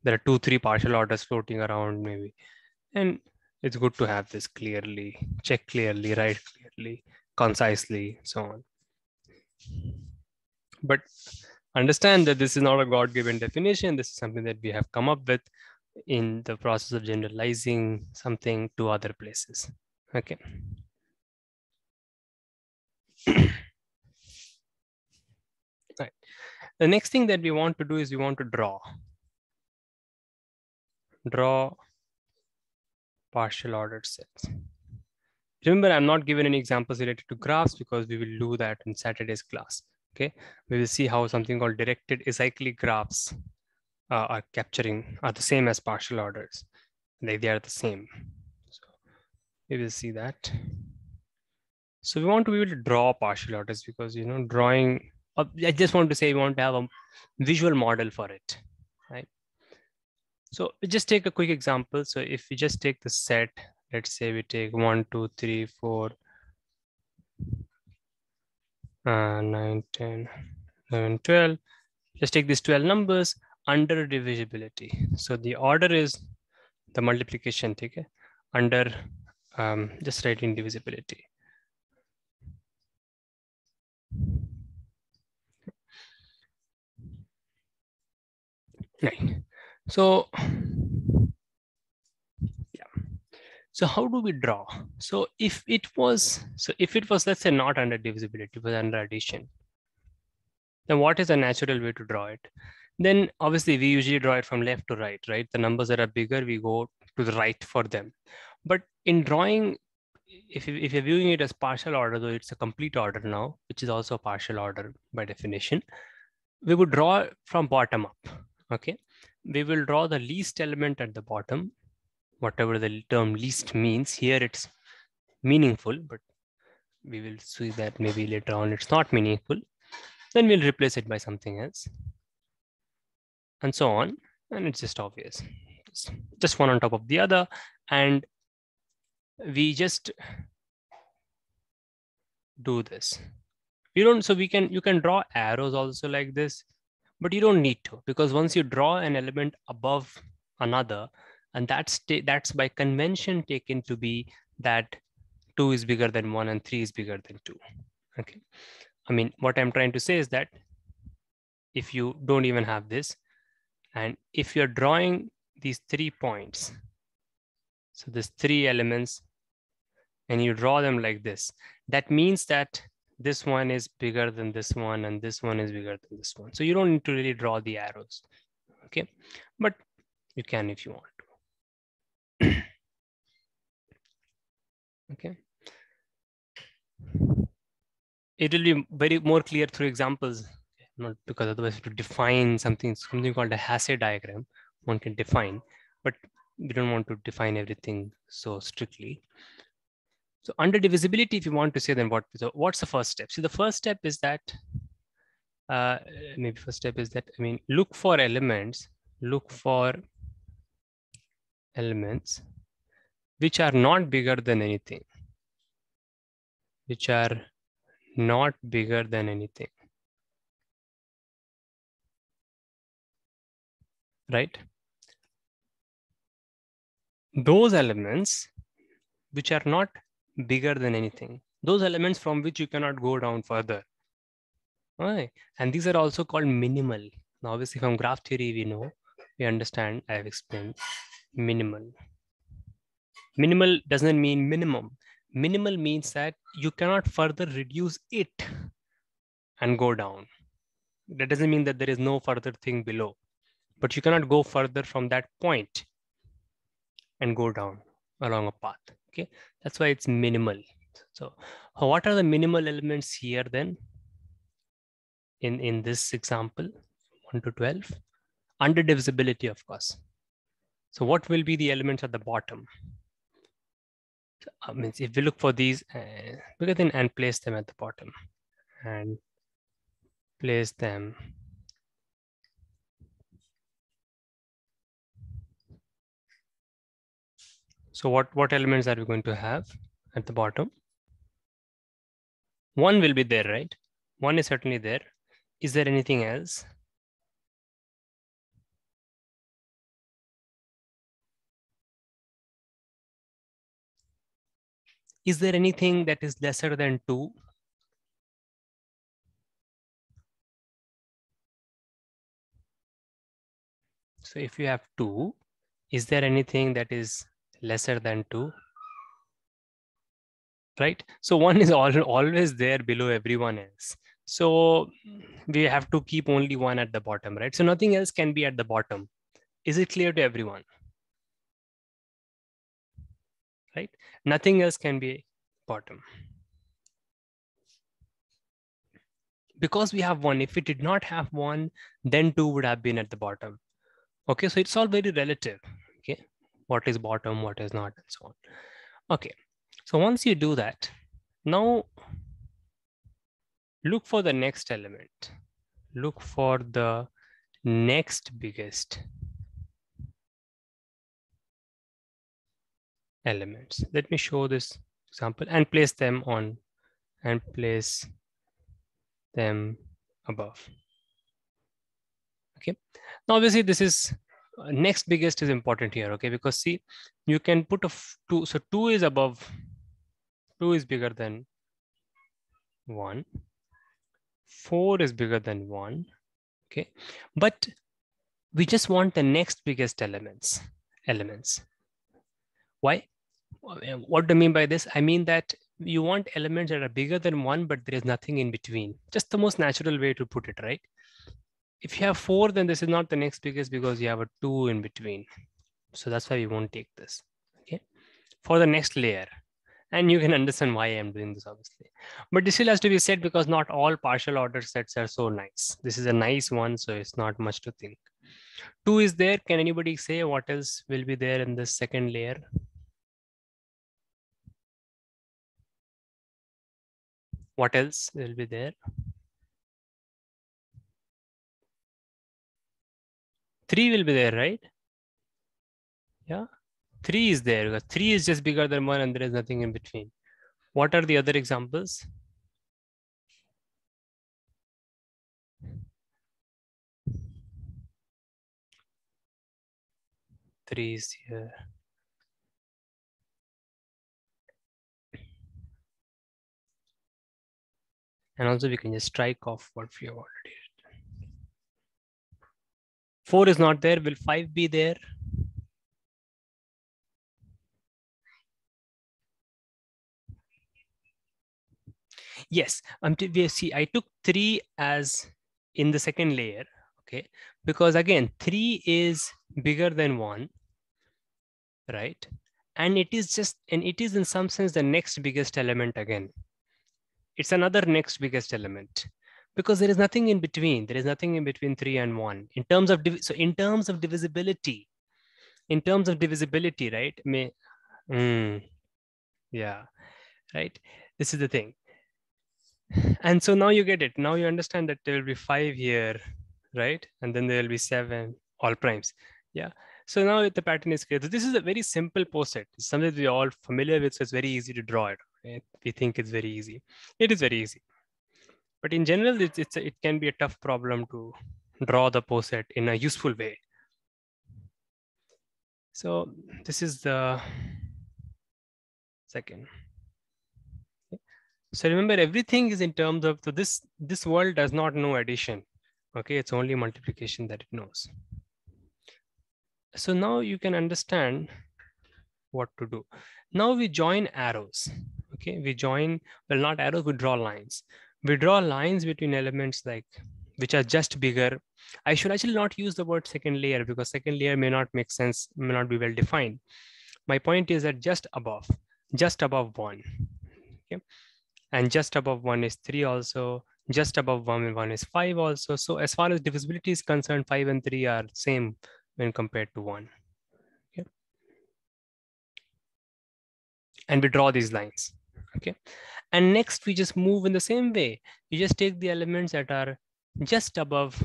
there are 2-3 partial orders floating around maybe. And it's good to have this clearly, check clearly, write clearly, concisely, so on. But understand that this is not a God-given definition. This is something that we have come up with in the process of generalizing something to other places. Okay. Right. The next thing that we want to do is we want to draw partial ordered sets. Remember, I'm not given any examples related to graphs because we will do that in Saturday's class. Okay, we will see how something called directed acyclic graphs are the same as partial orders. They are the same. So we will see that. So we want to be able to draw partial orders because, drawing, I just want to say we want to have a visual model for it, right? So we just take a quick example. So if we just take the set, let's say we take 1, 2, 3, 4, 9, 10, 11, 12. Just take these 12 numbers under divisibility. So the order is the multiplication, okay, under just write indivisibility. Right. So yeah. So how do we draw? So if it was, let's say not under divisibility, but under addition, then what is a natural way to draw it? Then obviously we usually draw it from left to right, right? The numbers that are bigger, we go to the right for them. But in drawing, if you're viewing it as partial order, though it's a complete order now, which is also a partial order by definition, we would draw from bottom up, okay? We will draw the least element at the bottom, whatever the term least means. Here it's meaningful, but we will see that maybe later on it's not meaningful. Then we'll replace it by something else, and so on. And it's just obvious. Just one on top of the other. And we just do this. You don't, so you can draw arrows also like this, but you don't need to, because once you draw an element above another, and that's by convention taken to be that 2 is bigger than 1 and 3 is bigger than 2. Okay. I mean, what I'm trying to say is that if you don't even have this, and if you're drawing these 3 points, so there's 3 elements, and you draw them like this, that means that this one is bigger than this one, and this one is bigger than this one. So you don't need to really draw the arrows, okay? But you can if you want to. Okay. It will be very more clear through examples, not because otherwise to define something called a Hasse diagram, one can define, but we don't want to define everything so strictly. So under divisibility, if you want to say, then what's the first step? So the first step is that, I mean, look for elements which are not bigger than anything, right? Those elements which are not bigger than anything, those elements from which you cannot go down further. Right. And these are also called minimal. Now, obviously from graph theory, we understand, I have explained minimal. Minimal doesn't mean minimum. Minimal means that you cannot further reduce it and go down. That doesn't mean that there is no further thing below, but you cannot go further from that point and go down along a path. Okay, that's why it's minimal. So what are the minimal elements here then? In this example, 1 to 12, under divisibility, of course. So what will be the elements at the bottom? Means if we look for these, and place them at the bottom, and place them so what elements are we going to have at the bottom? 1 will be there, right? 1 is certainly there. Is there anything else? Is there anything that is lesser than 2? So if you have 2, is there anything that is lesser than 2? Right? So 1 is always there below everyone else. So we have to keep only 1 at the bottom, right? So nothing else can be at the bottom. Is it clear to everyone? Right? Nothing else can be bottom. Because we have 1, if we did not have 1, then 2 would have been at the bottom. Okay, so it's all very relative. Okay, what is bottom, what is not, and so on. Okay, so once you do that, now look for the next element. Look for the next biggest elements. Let me show this example and place them on and place them above. Okay, now obviously this is Next biggest is important here, okay? Because see, you can put a 2. So 2 is above, 2 is bigger than 1. 4 is bigger than 1, okay? But we just want the next biggest elements. Why? What do I mean by this? I mean that you want elements that are bigger than 1, but there is nothing in between. Just the most natural way to put it, right? If you have 4, then this is not the next biggest because you have a 2 in between. So that's why we won't take this, okay? For the next layer. And you can understand why I'm doing this, obviously. But this still has to be said because not all partial order sets are so nice. This is a nice one, so it's not much to think. 2 is there. Can anybody say what else will be there in the second layer? What else will be there? 3 will be there, right? Yeah. 3 is there because 3 is just bigger than 1 and there is nothing in between. What are the other examples? 3 is here. And also we can just strike off what we have already written. 4 is not there. Will 5 be there? Yes. See, I took 3 as in the second layer, okay? Because again, 3 is bigger than 1, right? And it is in some sense the next biggest element again. It's another next biggest element because there is nothing in between. There is nothing in between 3 and 1 in terms of in terms of divisibility. Right? Yeah, right. This is the thing. And so now you get it. Now you understand that there will be 5 here, right? And then there will be 7 all primes. Yeah. So now the pattern is clear. So this is a very simple poset. It's something we're all familiar with, so it's very easy to draw it. Right? We think it's very easy. It is very easy. But in general, it can be a tough problem to draw the poset in a useful way. So this is the second. So remember, everything is in terms of, so this world does not know addition. Okay, it's only multiplication that it knows. So now you can understand what to do. Now we join arrows. Okay, we join, well, not arrows, we draw lines. We draw lines between elements like which are just bigger. I should actually not use the word second layer because second layer may not make sense, may not be well defined. My point is that just above 1. Okay, and just above 1 is 3 also. Just above 1 is 5 also. So as far as divisibility is concerned, 5 and 3 are same when compared to 1. Okay, and we draw these lines. Okay, and next we just move in the same way. You just take the elements that are just above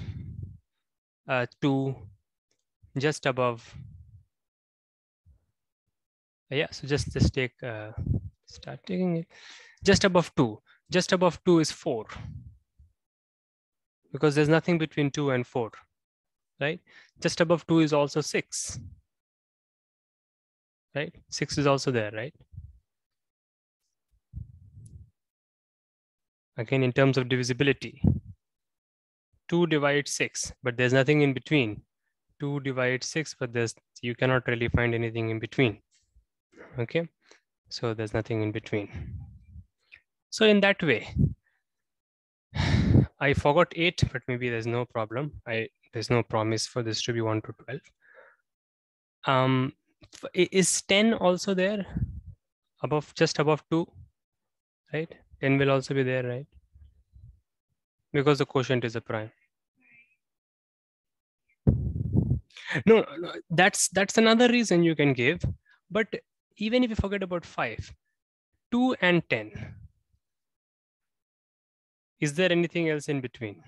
2, just above. Yeah, so just take, start taking it. Just above 2. Just above 2 is 4. Because there's nothing between 2 and 4, right? Just above 2 is also 6, right? 6 is also there, right? Again, in terms of divisibility, 2 divides 6, but there's nothing in between. 2 divides 6, but you cannot really find anything in between. Okay, so there's nothing in between. So in that way, I forgot 8, but maybe there's no problem. There's no promise for this to be 1 to 12. Is 10 also there? Just above 2, right? 10 will also be there, right? Because the quotient is a prime. No, that's another reason you can give. But even if you forget about 5, 2 and 10, is there anything else in between?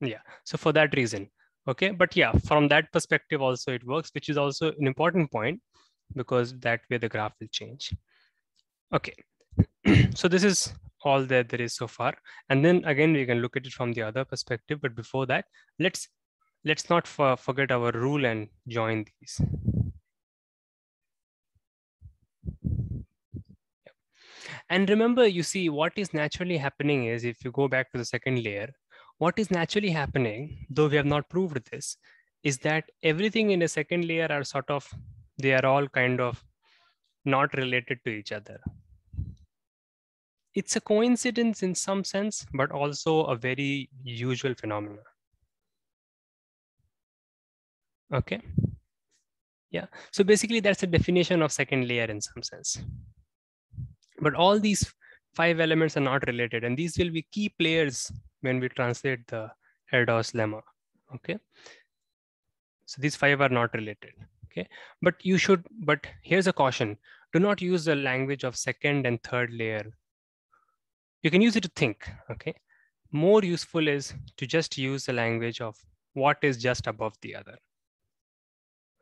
Yeah, so for that reason, okay. But yeah, from that perspective also it works, which is also an important point because that way the graph will change. Okay, so this is all that there is so far. And then again, we can look at it from the other perspective. But before that, let's let's not forget our rule and join these. And remember, you see, what is naturally happening is, if you go back to the second layer, what is naturally happening, though we have not proved this, is that everything in the second layer are sort of, they are all kind of not related to each other. It's a coincidence in some sense, but also a very usual phenomenon. Okay. Yeah. So basically, that's the definition of second layer in some sense. But all these 5 elements are not related, and these will be key players when we translate the Erdos lemma. Okay. So these 5 are not related. Okay. But here's a caution. Do not use the language of second and third layer. You can use it to think. Okay. More useful is to just use the language of what is just above the other.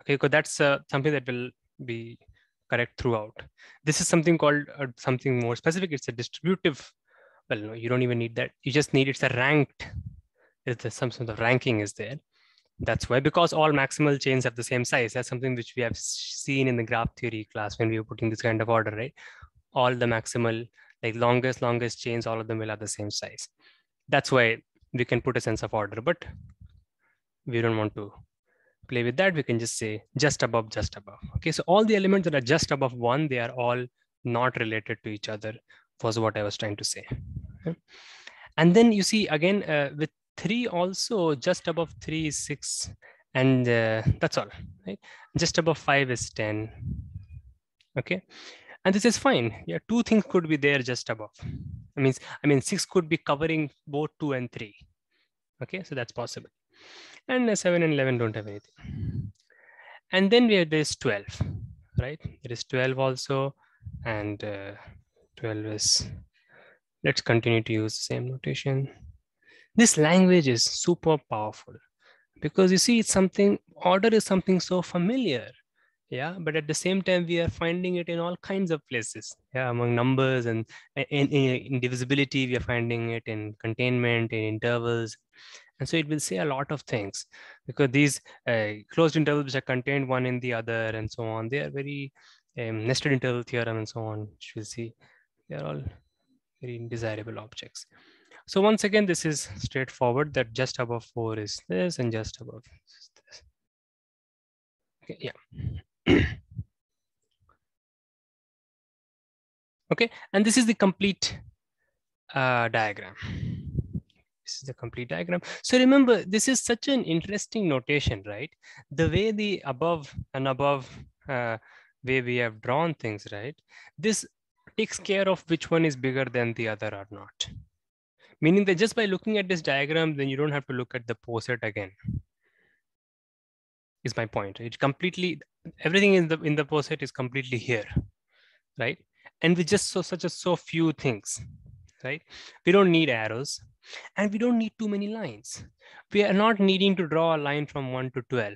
Okay, because that's something that will be correct throughout. This is something called something more specific. It's a distributive. Well, no, you don't even need that. You just need it's a ranked. Some sort of ranking is there. That's why, because all maximal chains have the same size. That's something which we have seen in the graph theory class when we were putting this kind of order, right? All the maximal, like longest chains, all of them will have the same size. That's why we can put a sense of order, but we don't want to play with that. We can just say just above, just above. Okay, so all the elements that are just above 1, they are all not related to each other, was what I was trying to say. Okay. And then you see again with 3 also, just above 3 is 6, and that's all, right? Just above 5 is 10. Okay, and this is fine. Yeah, 2 things could be there just above. I mean 6 could be covering both 2 and 3. Okay, so that's possible. And 7 and 11 don't have anything. And then there's 12, right? There is 12 also, and 12 is, let's continue to use the same notation. This language is super powerful because you see, it's something, order is something so familiar. Yeah, but at the same time, we are finding it in all kinds of places. Yeah, among numbers and in divisibility, we are finding it in containment, in intervals. And so it will say a lot of things because these closed intervals which are contained one in the other and so on, they are very nested interval theorem and so on, which we'll see. They are all very desirable objects. So once again, this is straightforward that just above 4 is this and just above is this. Okay, yeah. Okay, and this is the complete diagram. This is the complete diagram. So remember, this is such an interesting notation, right? The way the above and above way we have drawn things, right? This takes care of which one is bigger than the other or not. Meaning that just by looking at this diagram, then you don't have to look at the poset again. Is my point. It completely, everything in the poset is completely here, right? And with just so few things, right? We don't need arrows and we don't need too many lines. We are not needing to draw a line from 1 to 12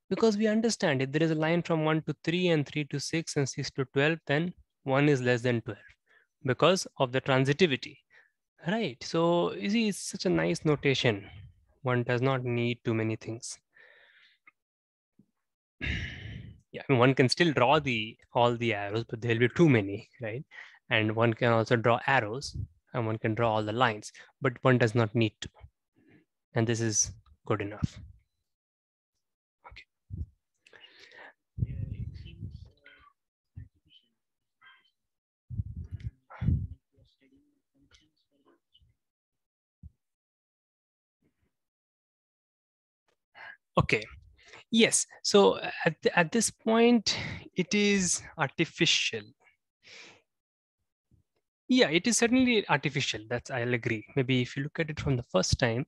because we understand if there is a line from 1 to 3 and 3 to 6 and 6 to 12, then 1 is less than 12 because of the transitivity, right? So you see, it's such a nice notation. One does not need too many things. Yeah, I mean, one can still draw all the arrows, but there'll be too many, right? And one can also draw arrows and one can draw all the lines, but one does not need to. And this is good enough. Okay. Okay. Yes. So at this point, it is artificial. Yeah, it is certainly artificial. That's, I'll agree. Maybe if you look at it from the first time,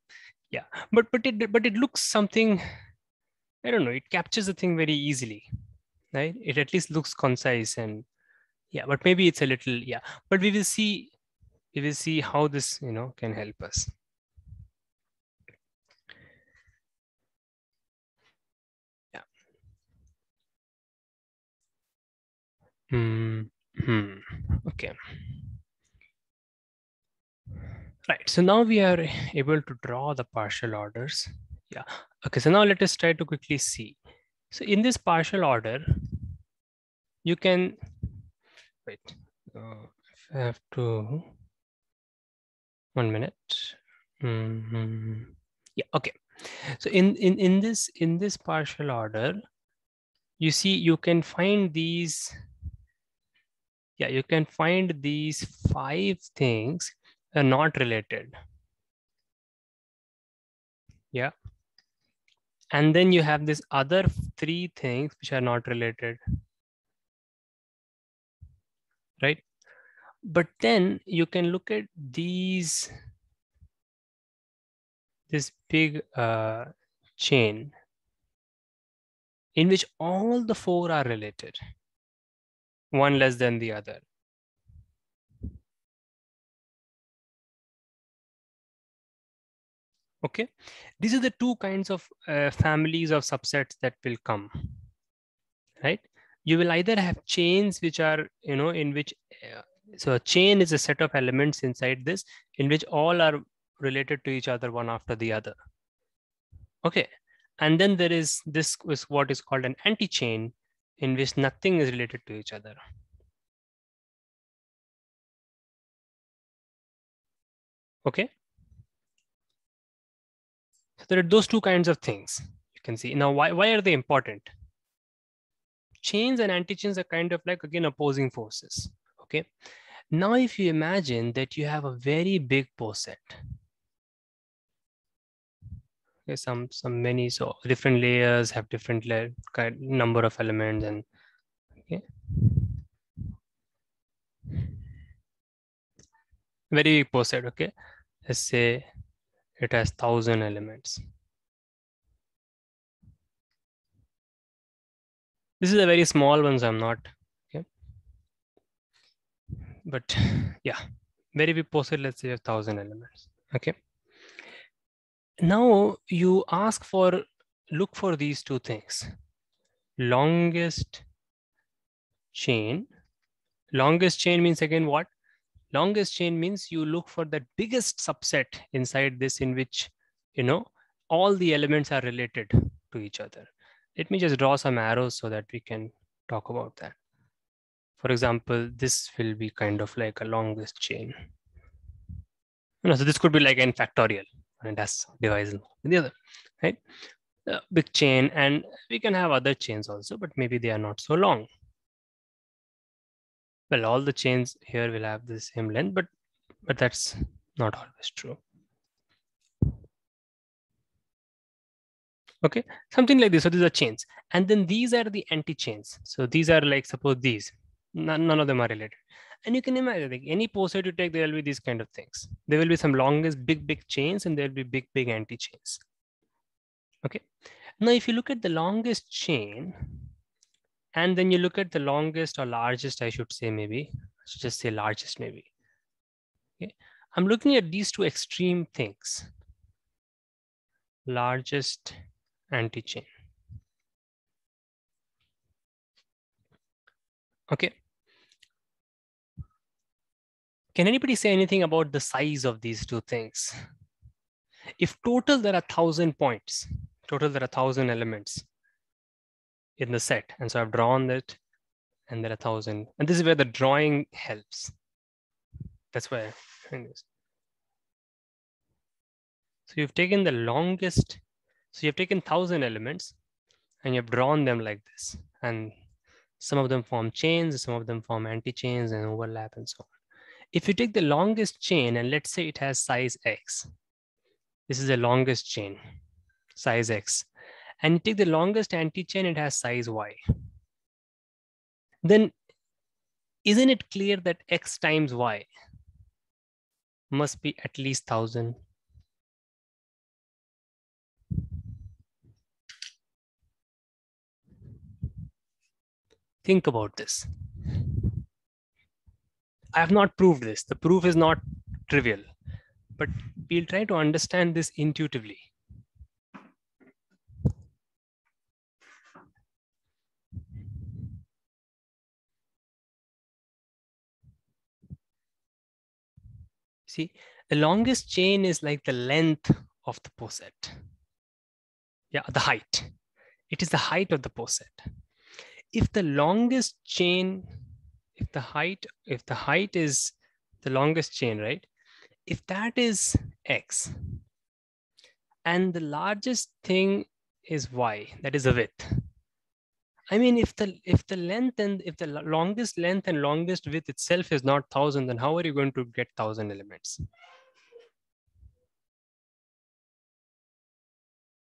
yeah. But it looks something, I don't know, it captures the thing very easily, right? It at least looks concise and yeah, but maybe it's a little, yeah. But we will see how this, can help us. Yeah. Okay. Right. So now we are able to draw the partial orders Yeah. Okay, so now let us try to quickly see. So in this partial order, you can, wait, if I have to, 1 minute. Yeah, okay. So in this partial order, you see, you can find these, yeah, you can find these 5 things are not related. Yeah. And then you have this other 3 things which are not related, right? But then you can look at these, this big chain in which all the 4 are related, one less than the other. Okay, these are the 2 kinds of families of subsets that will come, right? You will either have chains which are, in which, so a chain is a set of elements inside this in which all are related to each other, one after the other. Okay, and then there is this is what is called an anti-chain in which nothing is related to each other. Okay, so there are those 2 kinds of things you can see. Now, why are they important? Chains and anti-chains are kind of like, again, opposing forces. Okay, now if you imagine that you have a very big poset, okay, some many, so different layers have different number of elements, and okay, very big poset. Okay, let's say it has 1,000 elements. This is a very small one, so I'm not, okay. But yeah, very big poset, let's say 1,000 elements. Okay. Now you ask for, look for these 2 things. Longest chain. Longest chain means, again, what? Longest chain means you look for the biggest subset inside this in which, all the elements are related to each other. Let me just draw some arrows so that we can talk about that. For example, this will be kind of like a longest chain. So this could be like n factorial, and that's divised in the other, right? Big chain, and we can have other chains also, but maybe they are not so long. Well, all the chains here will have the same length, but that's not always true. Okay, something like this. So these are chains, and then these are the anti-chains. So these are like, suppose these, none of them are related. And you can imagine, like, any poset you take, there will be these kind of things. There will be some longest big chains, and there will be big anti-chains. Okay, now if you look at the longest chain, and then you look at the longest or largest, I should say, maybe I should just say largest, maybe. Okay, I'm looking at these 2 extreme things. Largest anti-chain. Okay. Can anybody say anything about the size of these 2 things? If total there are 1,000 points, total there are 1,000 elements in the set, and so I've drawn that, and there are 1,000, and this is where the drawing helps. That's why I'm doing this. So you've taken the longest, so you've taken 1,000 elements, and you've drawn them like this, and some of them form chains, some of them form anti-chains and overlap and so on. If you take the longest chain, and let's say it has size X, this is the longest chain, size X, and you take the longest anti-chain, it has size Y, then isn't it clear that X times Y must be at least 1,000? Think about this. I have not proved this. The proof is not trivial, but we'll try to understand this intuitively. See, the longest chain is like the length of the poset. Yeah, the height. It is the height of the post set. If the longest chain, if the height is the longest chain, right? If that is X and the largest thing is Y, that is the width. I mean, if the length and if the longest length and longest width itself is not 1,000, then how are you going to get 1,000 elements?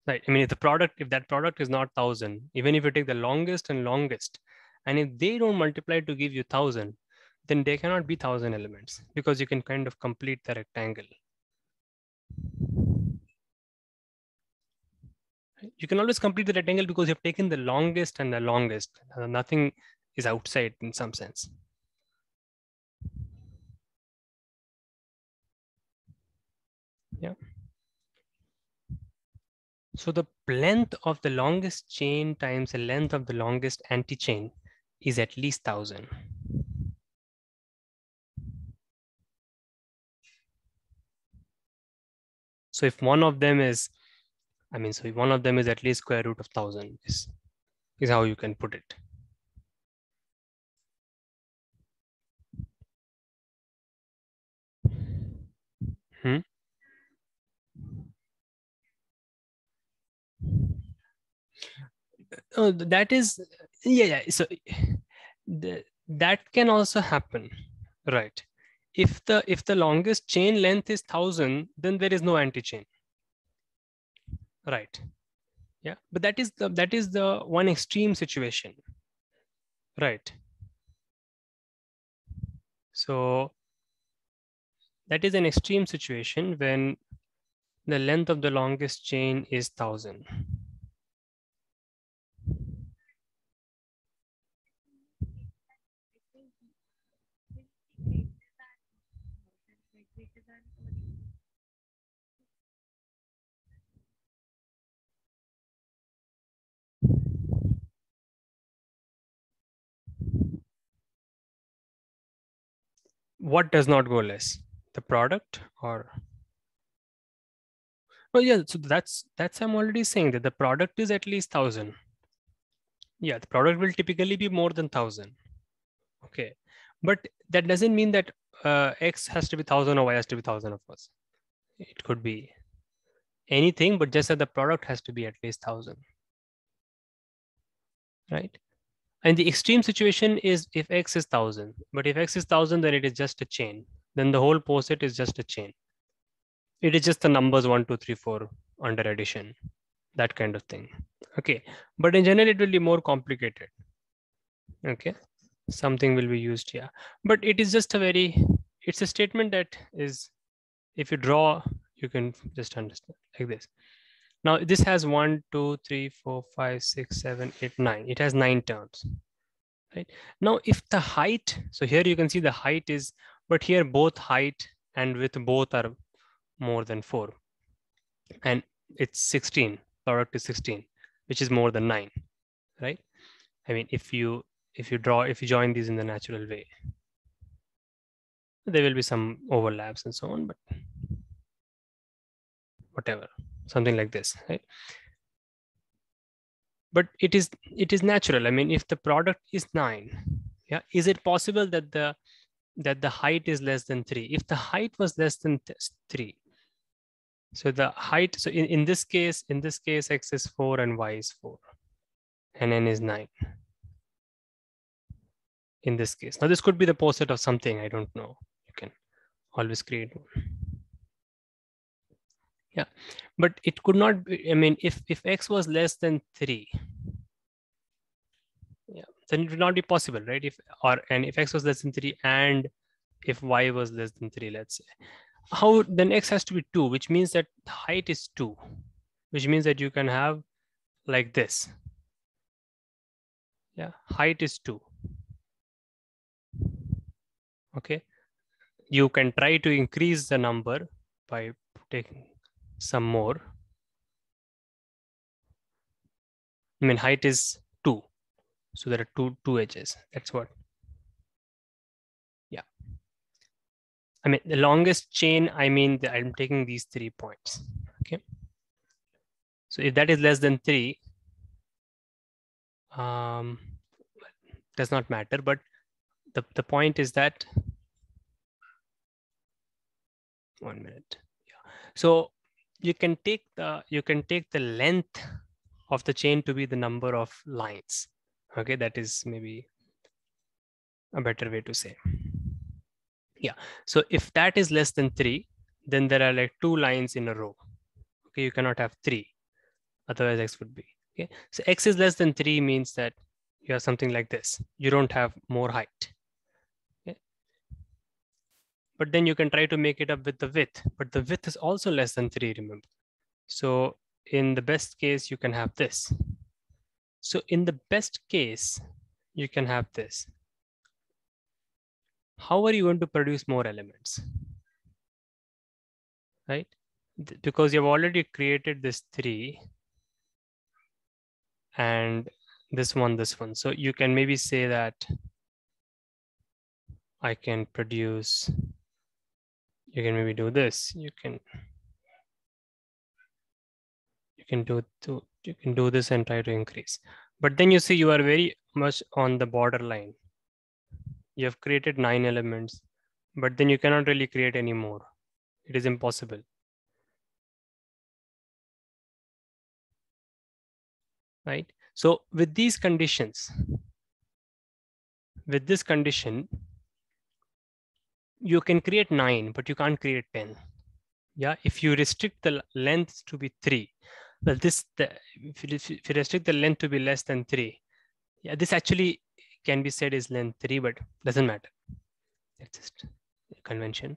Right. I mean, if that product is not 1,000, even if you take the longest and longest, and if they don't multiply to give you 1,000, then there cannot be 1,000 elements because you can kind of complete the rectangle. You can always complete the rectangle because you've taken the longest and the longest. Nothing is outside in some sense. Yeah. So the length of the longest chain times the length of the longest anti-chain is at least 1,000. So if one of them is, so if one of them is at least square root of 1,000 is how you can put it. Oh, that is, yeah. So that can also happen, right? If the longest chain length is 1,000, then there is no anti-chain, right? Yeah, but that is the one extreme situation, right? So that is an extreme situation when the length of the longest chain is 1,000. What does not go less? The product or? Oh yeah, so that's I'm already saying that the product is at least 1,000. Yeah, the product will typically be more than 1,000. Okay, but that doesn't mean that X has to be 1,000 or Y has to be 1,000, of course. It could be anything, but just that the product has to be at least 1,000, right? And the extreme situation is if X is 1,000, but if X is 1,000, then it is just a chain. Then the whole poset is just a chain. It is just the numbers 1, 2, 3, 4 under addition, that kind of thing. Okay, but in general, it will be more complicated. Okay, something will be used here, but it is just it's a statement that is, if you draw, you can just understand like this. Now this has 1, 2, 3, 4, 5, 6, 7, 8, 9. It has 9 terms, right? Now if the height, so here you can see the height is, but here both height and width both are more than 4, and it's 16. Product is 16, which is more than 9, right? I mean, if you join these in the natural way, there will be some overlaps and so on, but whatever, something like this, right? But it is natural. I mean, if the product is 9, yeah, is it possible that the height is less than 3? If the height was less than 3, so the height, so in this case X is 4 and Y is 4 and N is 9 in this case. Now this could be the poset of something, I don't know. You can always create one. Yeah, but it could not be, I mean, if X was less than 3, yeah, then it would not be possible, right? And if X was less than 3 and if Y was less than 3, let's say, how then X has to be 2, which means that the height is 2, which means that you can have like this. Yeah, height is 2. Okay, you can try to increase the number by taking some more. I mean, height is 2, so there are two edges. That's what. Yeah, I mean the longest chain. I mean, I'm taking these 3 points. Okay, So if that is less than 3, does not matter, but the point is that 1 minute. Yeah. So you can take the length of the chain to be the number of lines. Okay, that is maybe a better way to say. Yeah. So if that is less than 3, then there are like 2 lines in a row. Okay, you cannot have 3, otherwise x would be. Okay, so x is less than 3 means that you have something like this. You don't have more height. Okay. But then you can try to make it up with the width, but the width is also less than 3, remember. So in the best case, you can have this. So in the best case, you can have this. How are you going to produce more elements? Right? Because you've already created this 3 and this one. So you can maybe say that I can produce, you can maybe do this. You can do this and try to increase. But then you see you are very much on the borderline. You have created 9 elements, but then you cannot really create any more. It is impossible. Right? So with these conditions, with this condition, you can create 9, but you can't create 10. Yeah, if you restrict the length to be 3, well, if you restrict the length to be less than 3, yeah, this actually can be said is length 3, but doesn't matter. It's just a convention.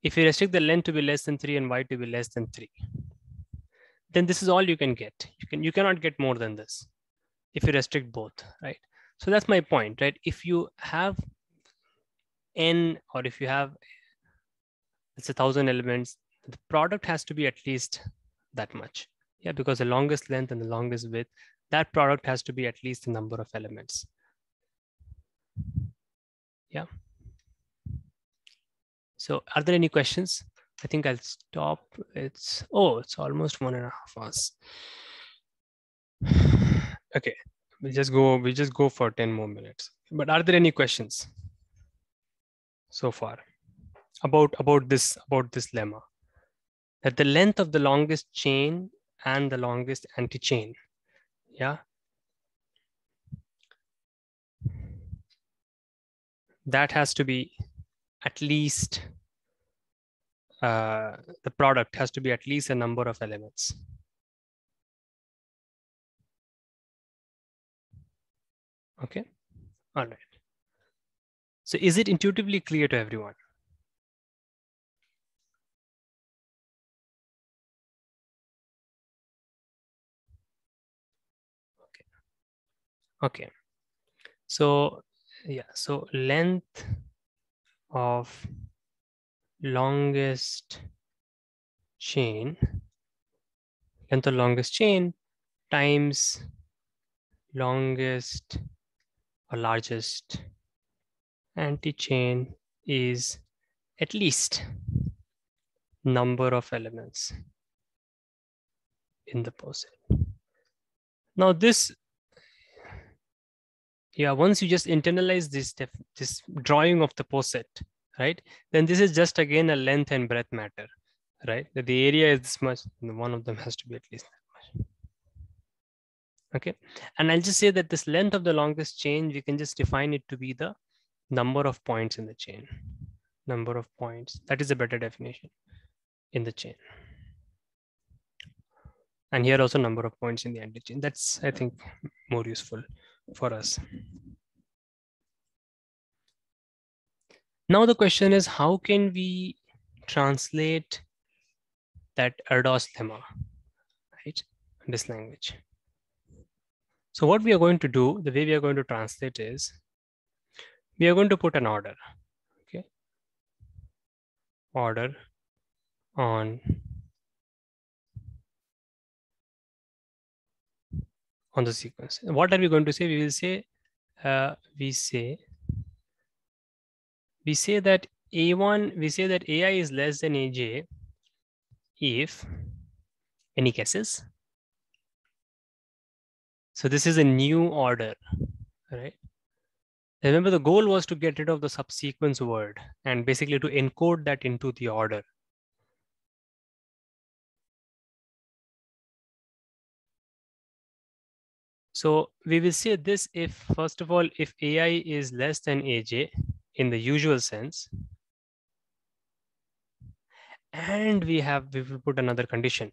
If you restrict the length to be less than 3 and y to be less than 3, then this is all you can get. You cannot get more than this if you restrict both, right? So that's my point, right? If you have n, or if you have, it's 1,000 elements, the product has to be at least that much. Yeah, because the longest length and the longest width, that product has to be at least the number of elements. Yeah. So are there any questions? I think I'll stop. It's almost 1.5 hours. Okay, we'll just go for 10 more minutes. But are there any questions so far about this lemma? That the length of the longest chain and the longest anti-chain, yeah, that has to be at least, the product has to be at least a number of elements. Okay, all right. So is it intuitively clear to everyone? Okay. So yeah, so length of longest chain, length of longest chain times longest or largest anti-chain is at least number of elements in the poset. Now this, yeah, once you just internalize this drawing of the poset, right? Then this is just again a length and breadth matter, right? That the area is this much, and one of them has to be at least that much. Okay, and I'll just say that this length of the longest chain, we can just define it to be the number of points in the chain. Number of points, that is a better definition in the chain. And here also number of points in the anti-chain. That's, I think, more useful for us. Now the question is, how can we translate that Erdos lemma, right, in this language? So what we are going to do, the way we are going to translate is, we are going to put an order, okay? Order on the sequence. What are we going to say? We will say, we say that A1, we say that AI is less than AJ if, any guesses? So this is a new order, right? Remember, the goal was to get rid of the subsequence word and basically to encode that into the order. So we will say this if, first of all, if AI is less than AJ in the usual sense, and we will put another condition,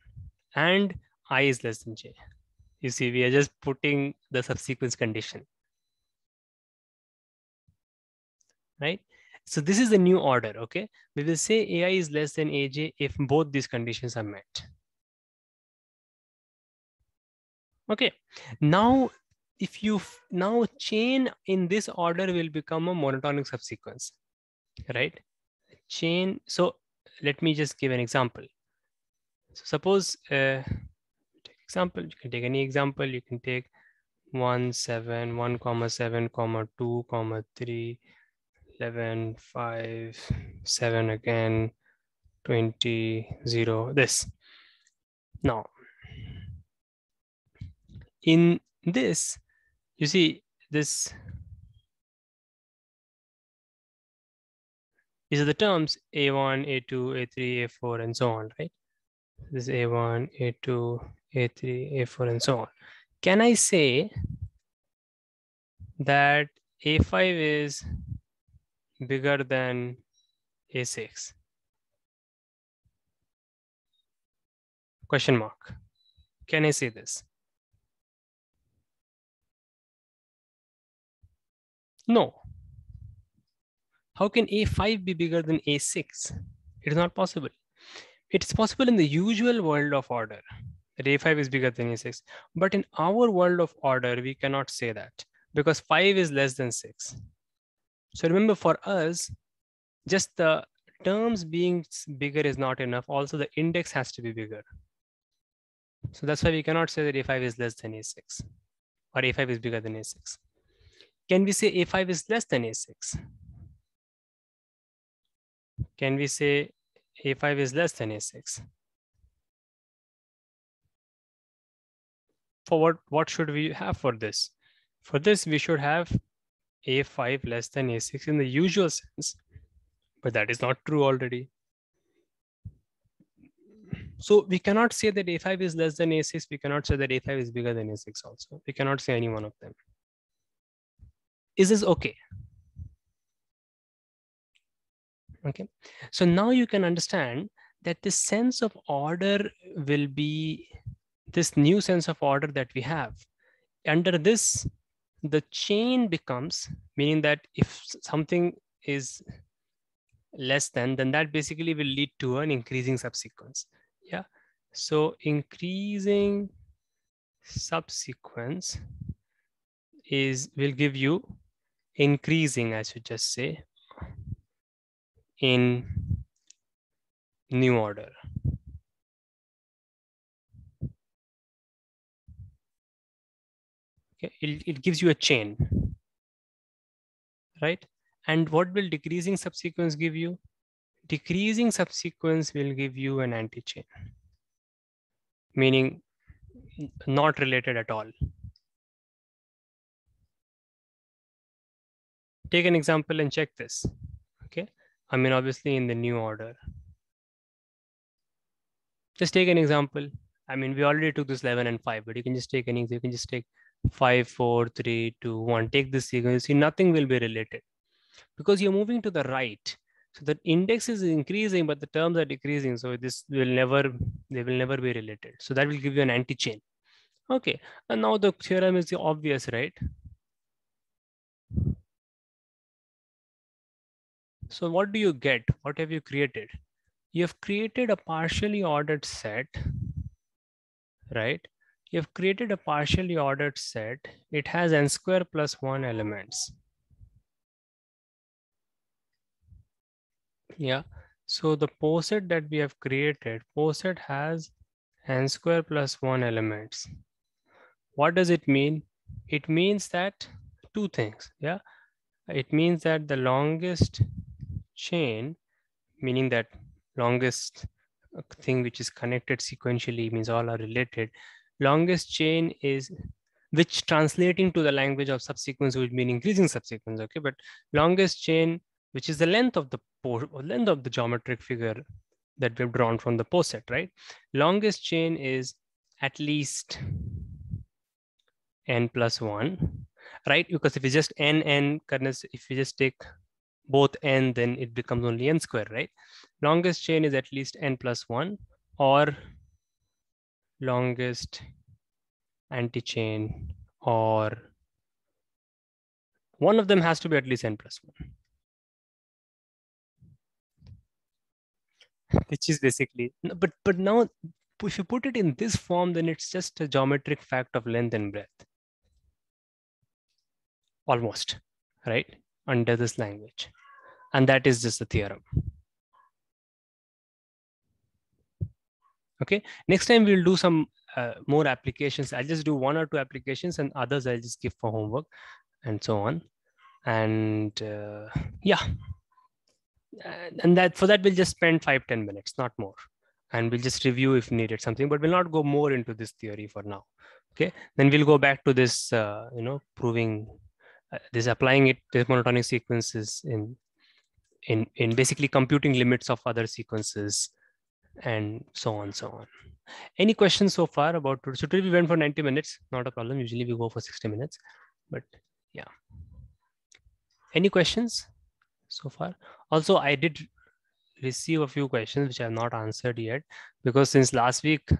and I is less than J. You see, we are just putting the subsequence condition, right? So this is the new order, okay? We will say AI is less than AJ if both these conditions are met. Okay, now if you now chain in this order will become a monotonic subsequence, right? Chain. So let me just give an example. So suppose take example, you can take any example. You can take 1 7 1 comma 7 comma 2 comma 3 11 5 7 again 20 0 this. Now in this, you see this, these are the terms A1, A2, A3, A4, and so on, right? This is A1, A2, A3, A4, and so on. Can I say that A5 is bigger than A6? Question mark. Can I say this? No. How can A5 be bigger than A6? It is not possible. It's possible in the usual world of order that A5 is bigger than A6. But in our world of order, we cannot say that because 5 is less than 6. So remember, for us, just the terms being bigger is not enough. Also, the index has to be bigger. So that's why we cannot say that A5 is less than A6 or A5 is bigger than A6. Can we say A5 is less than A6? Can we say A5 is less than A6? For what should we have for this? For this, we should have A5 less than A6 in the usual sense, but that is not true already. So we cannot say that A5 is less than A6. We cannot say that A5 is bigger than A6 also. We cannot say any one of them. Is this okay? Okay. So now you can understand that this sense of order will be this new sense of order that we have. Under this, the chain becomes, meaning that if something is less than, then that basically will lead to an increasing subsequence. Yeah. So increasing subsequence will give you increasing, I should just say, in new order. Okay. It gives you a chain, right? And what will decreasing subsequence give you? Decreasing subsequence will give you an anti-chain, meaning not related at all. Take an example and check this. Okay. I mean, obviously in the new order. Just take an example. I mean, we already took this 11 and 5, but you can just take anything. You can just take 5, 4, 3, 2, 1. Take this sequence. You see, nothing will be related because you're moving to the right. So the index is increasing, but the terms are decreasing. So they will never be related. So that will give you an anti-chain. Okay. And now the theorem is obvious, right? So what do you get? What have you created? You have created a partially ordered set, right? You have created a partially ordered set. It has n square plus 1 elements. Yeah. So the poset that we have created, poset has n square plus 1 elements. What does it mean? It means that two things. Yeah. It means that the longest chain, meaning that longest thing which is connected sequentially, means all are related. Longest chain is which translating to the language of subsequence would mean increasing subsequence. Okay, but longest chain, which is the length of the length of the geometric figure that we've drawn from the poset, right? Longest chain is at least n plus 1, right? Because if you just n, if you just take both n, then it becomes only n square, right? Longest chain is at least n plus 1, or longest anti-chain, or one of them has to be at least n plus 1, which is basically, but now if you put it in this form, then it's just a geometric fact of length and breadth, almost, right? Under this language. And that is just a theorem. Okay, next time we'll do some more applications. I'll just do 1 or 2 applications, and others I'll just give for homework and so on. And yeah, and that for that we'll just spend 5-10 minutes, not more, and we'll just review if needed something, but we'll not go more into this theory for now. Okay, then we'll go back to this proving this, applying it, this monotonic sequences in basically computing limits of other sequences and so on. Any questions so far about it? So today we went for 90 minutes, not a problem. Usually we go for 60 minutes, but yeah. Any questions so far? Also, I did receive a few questions which I have not answered yet, because since last week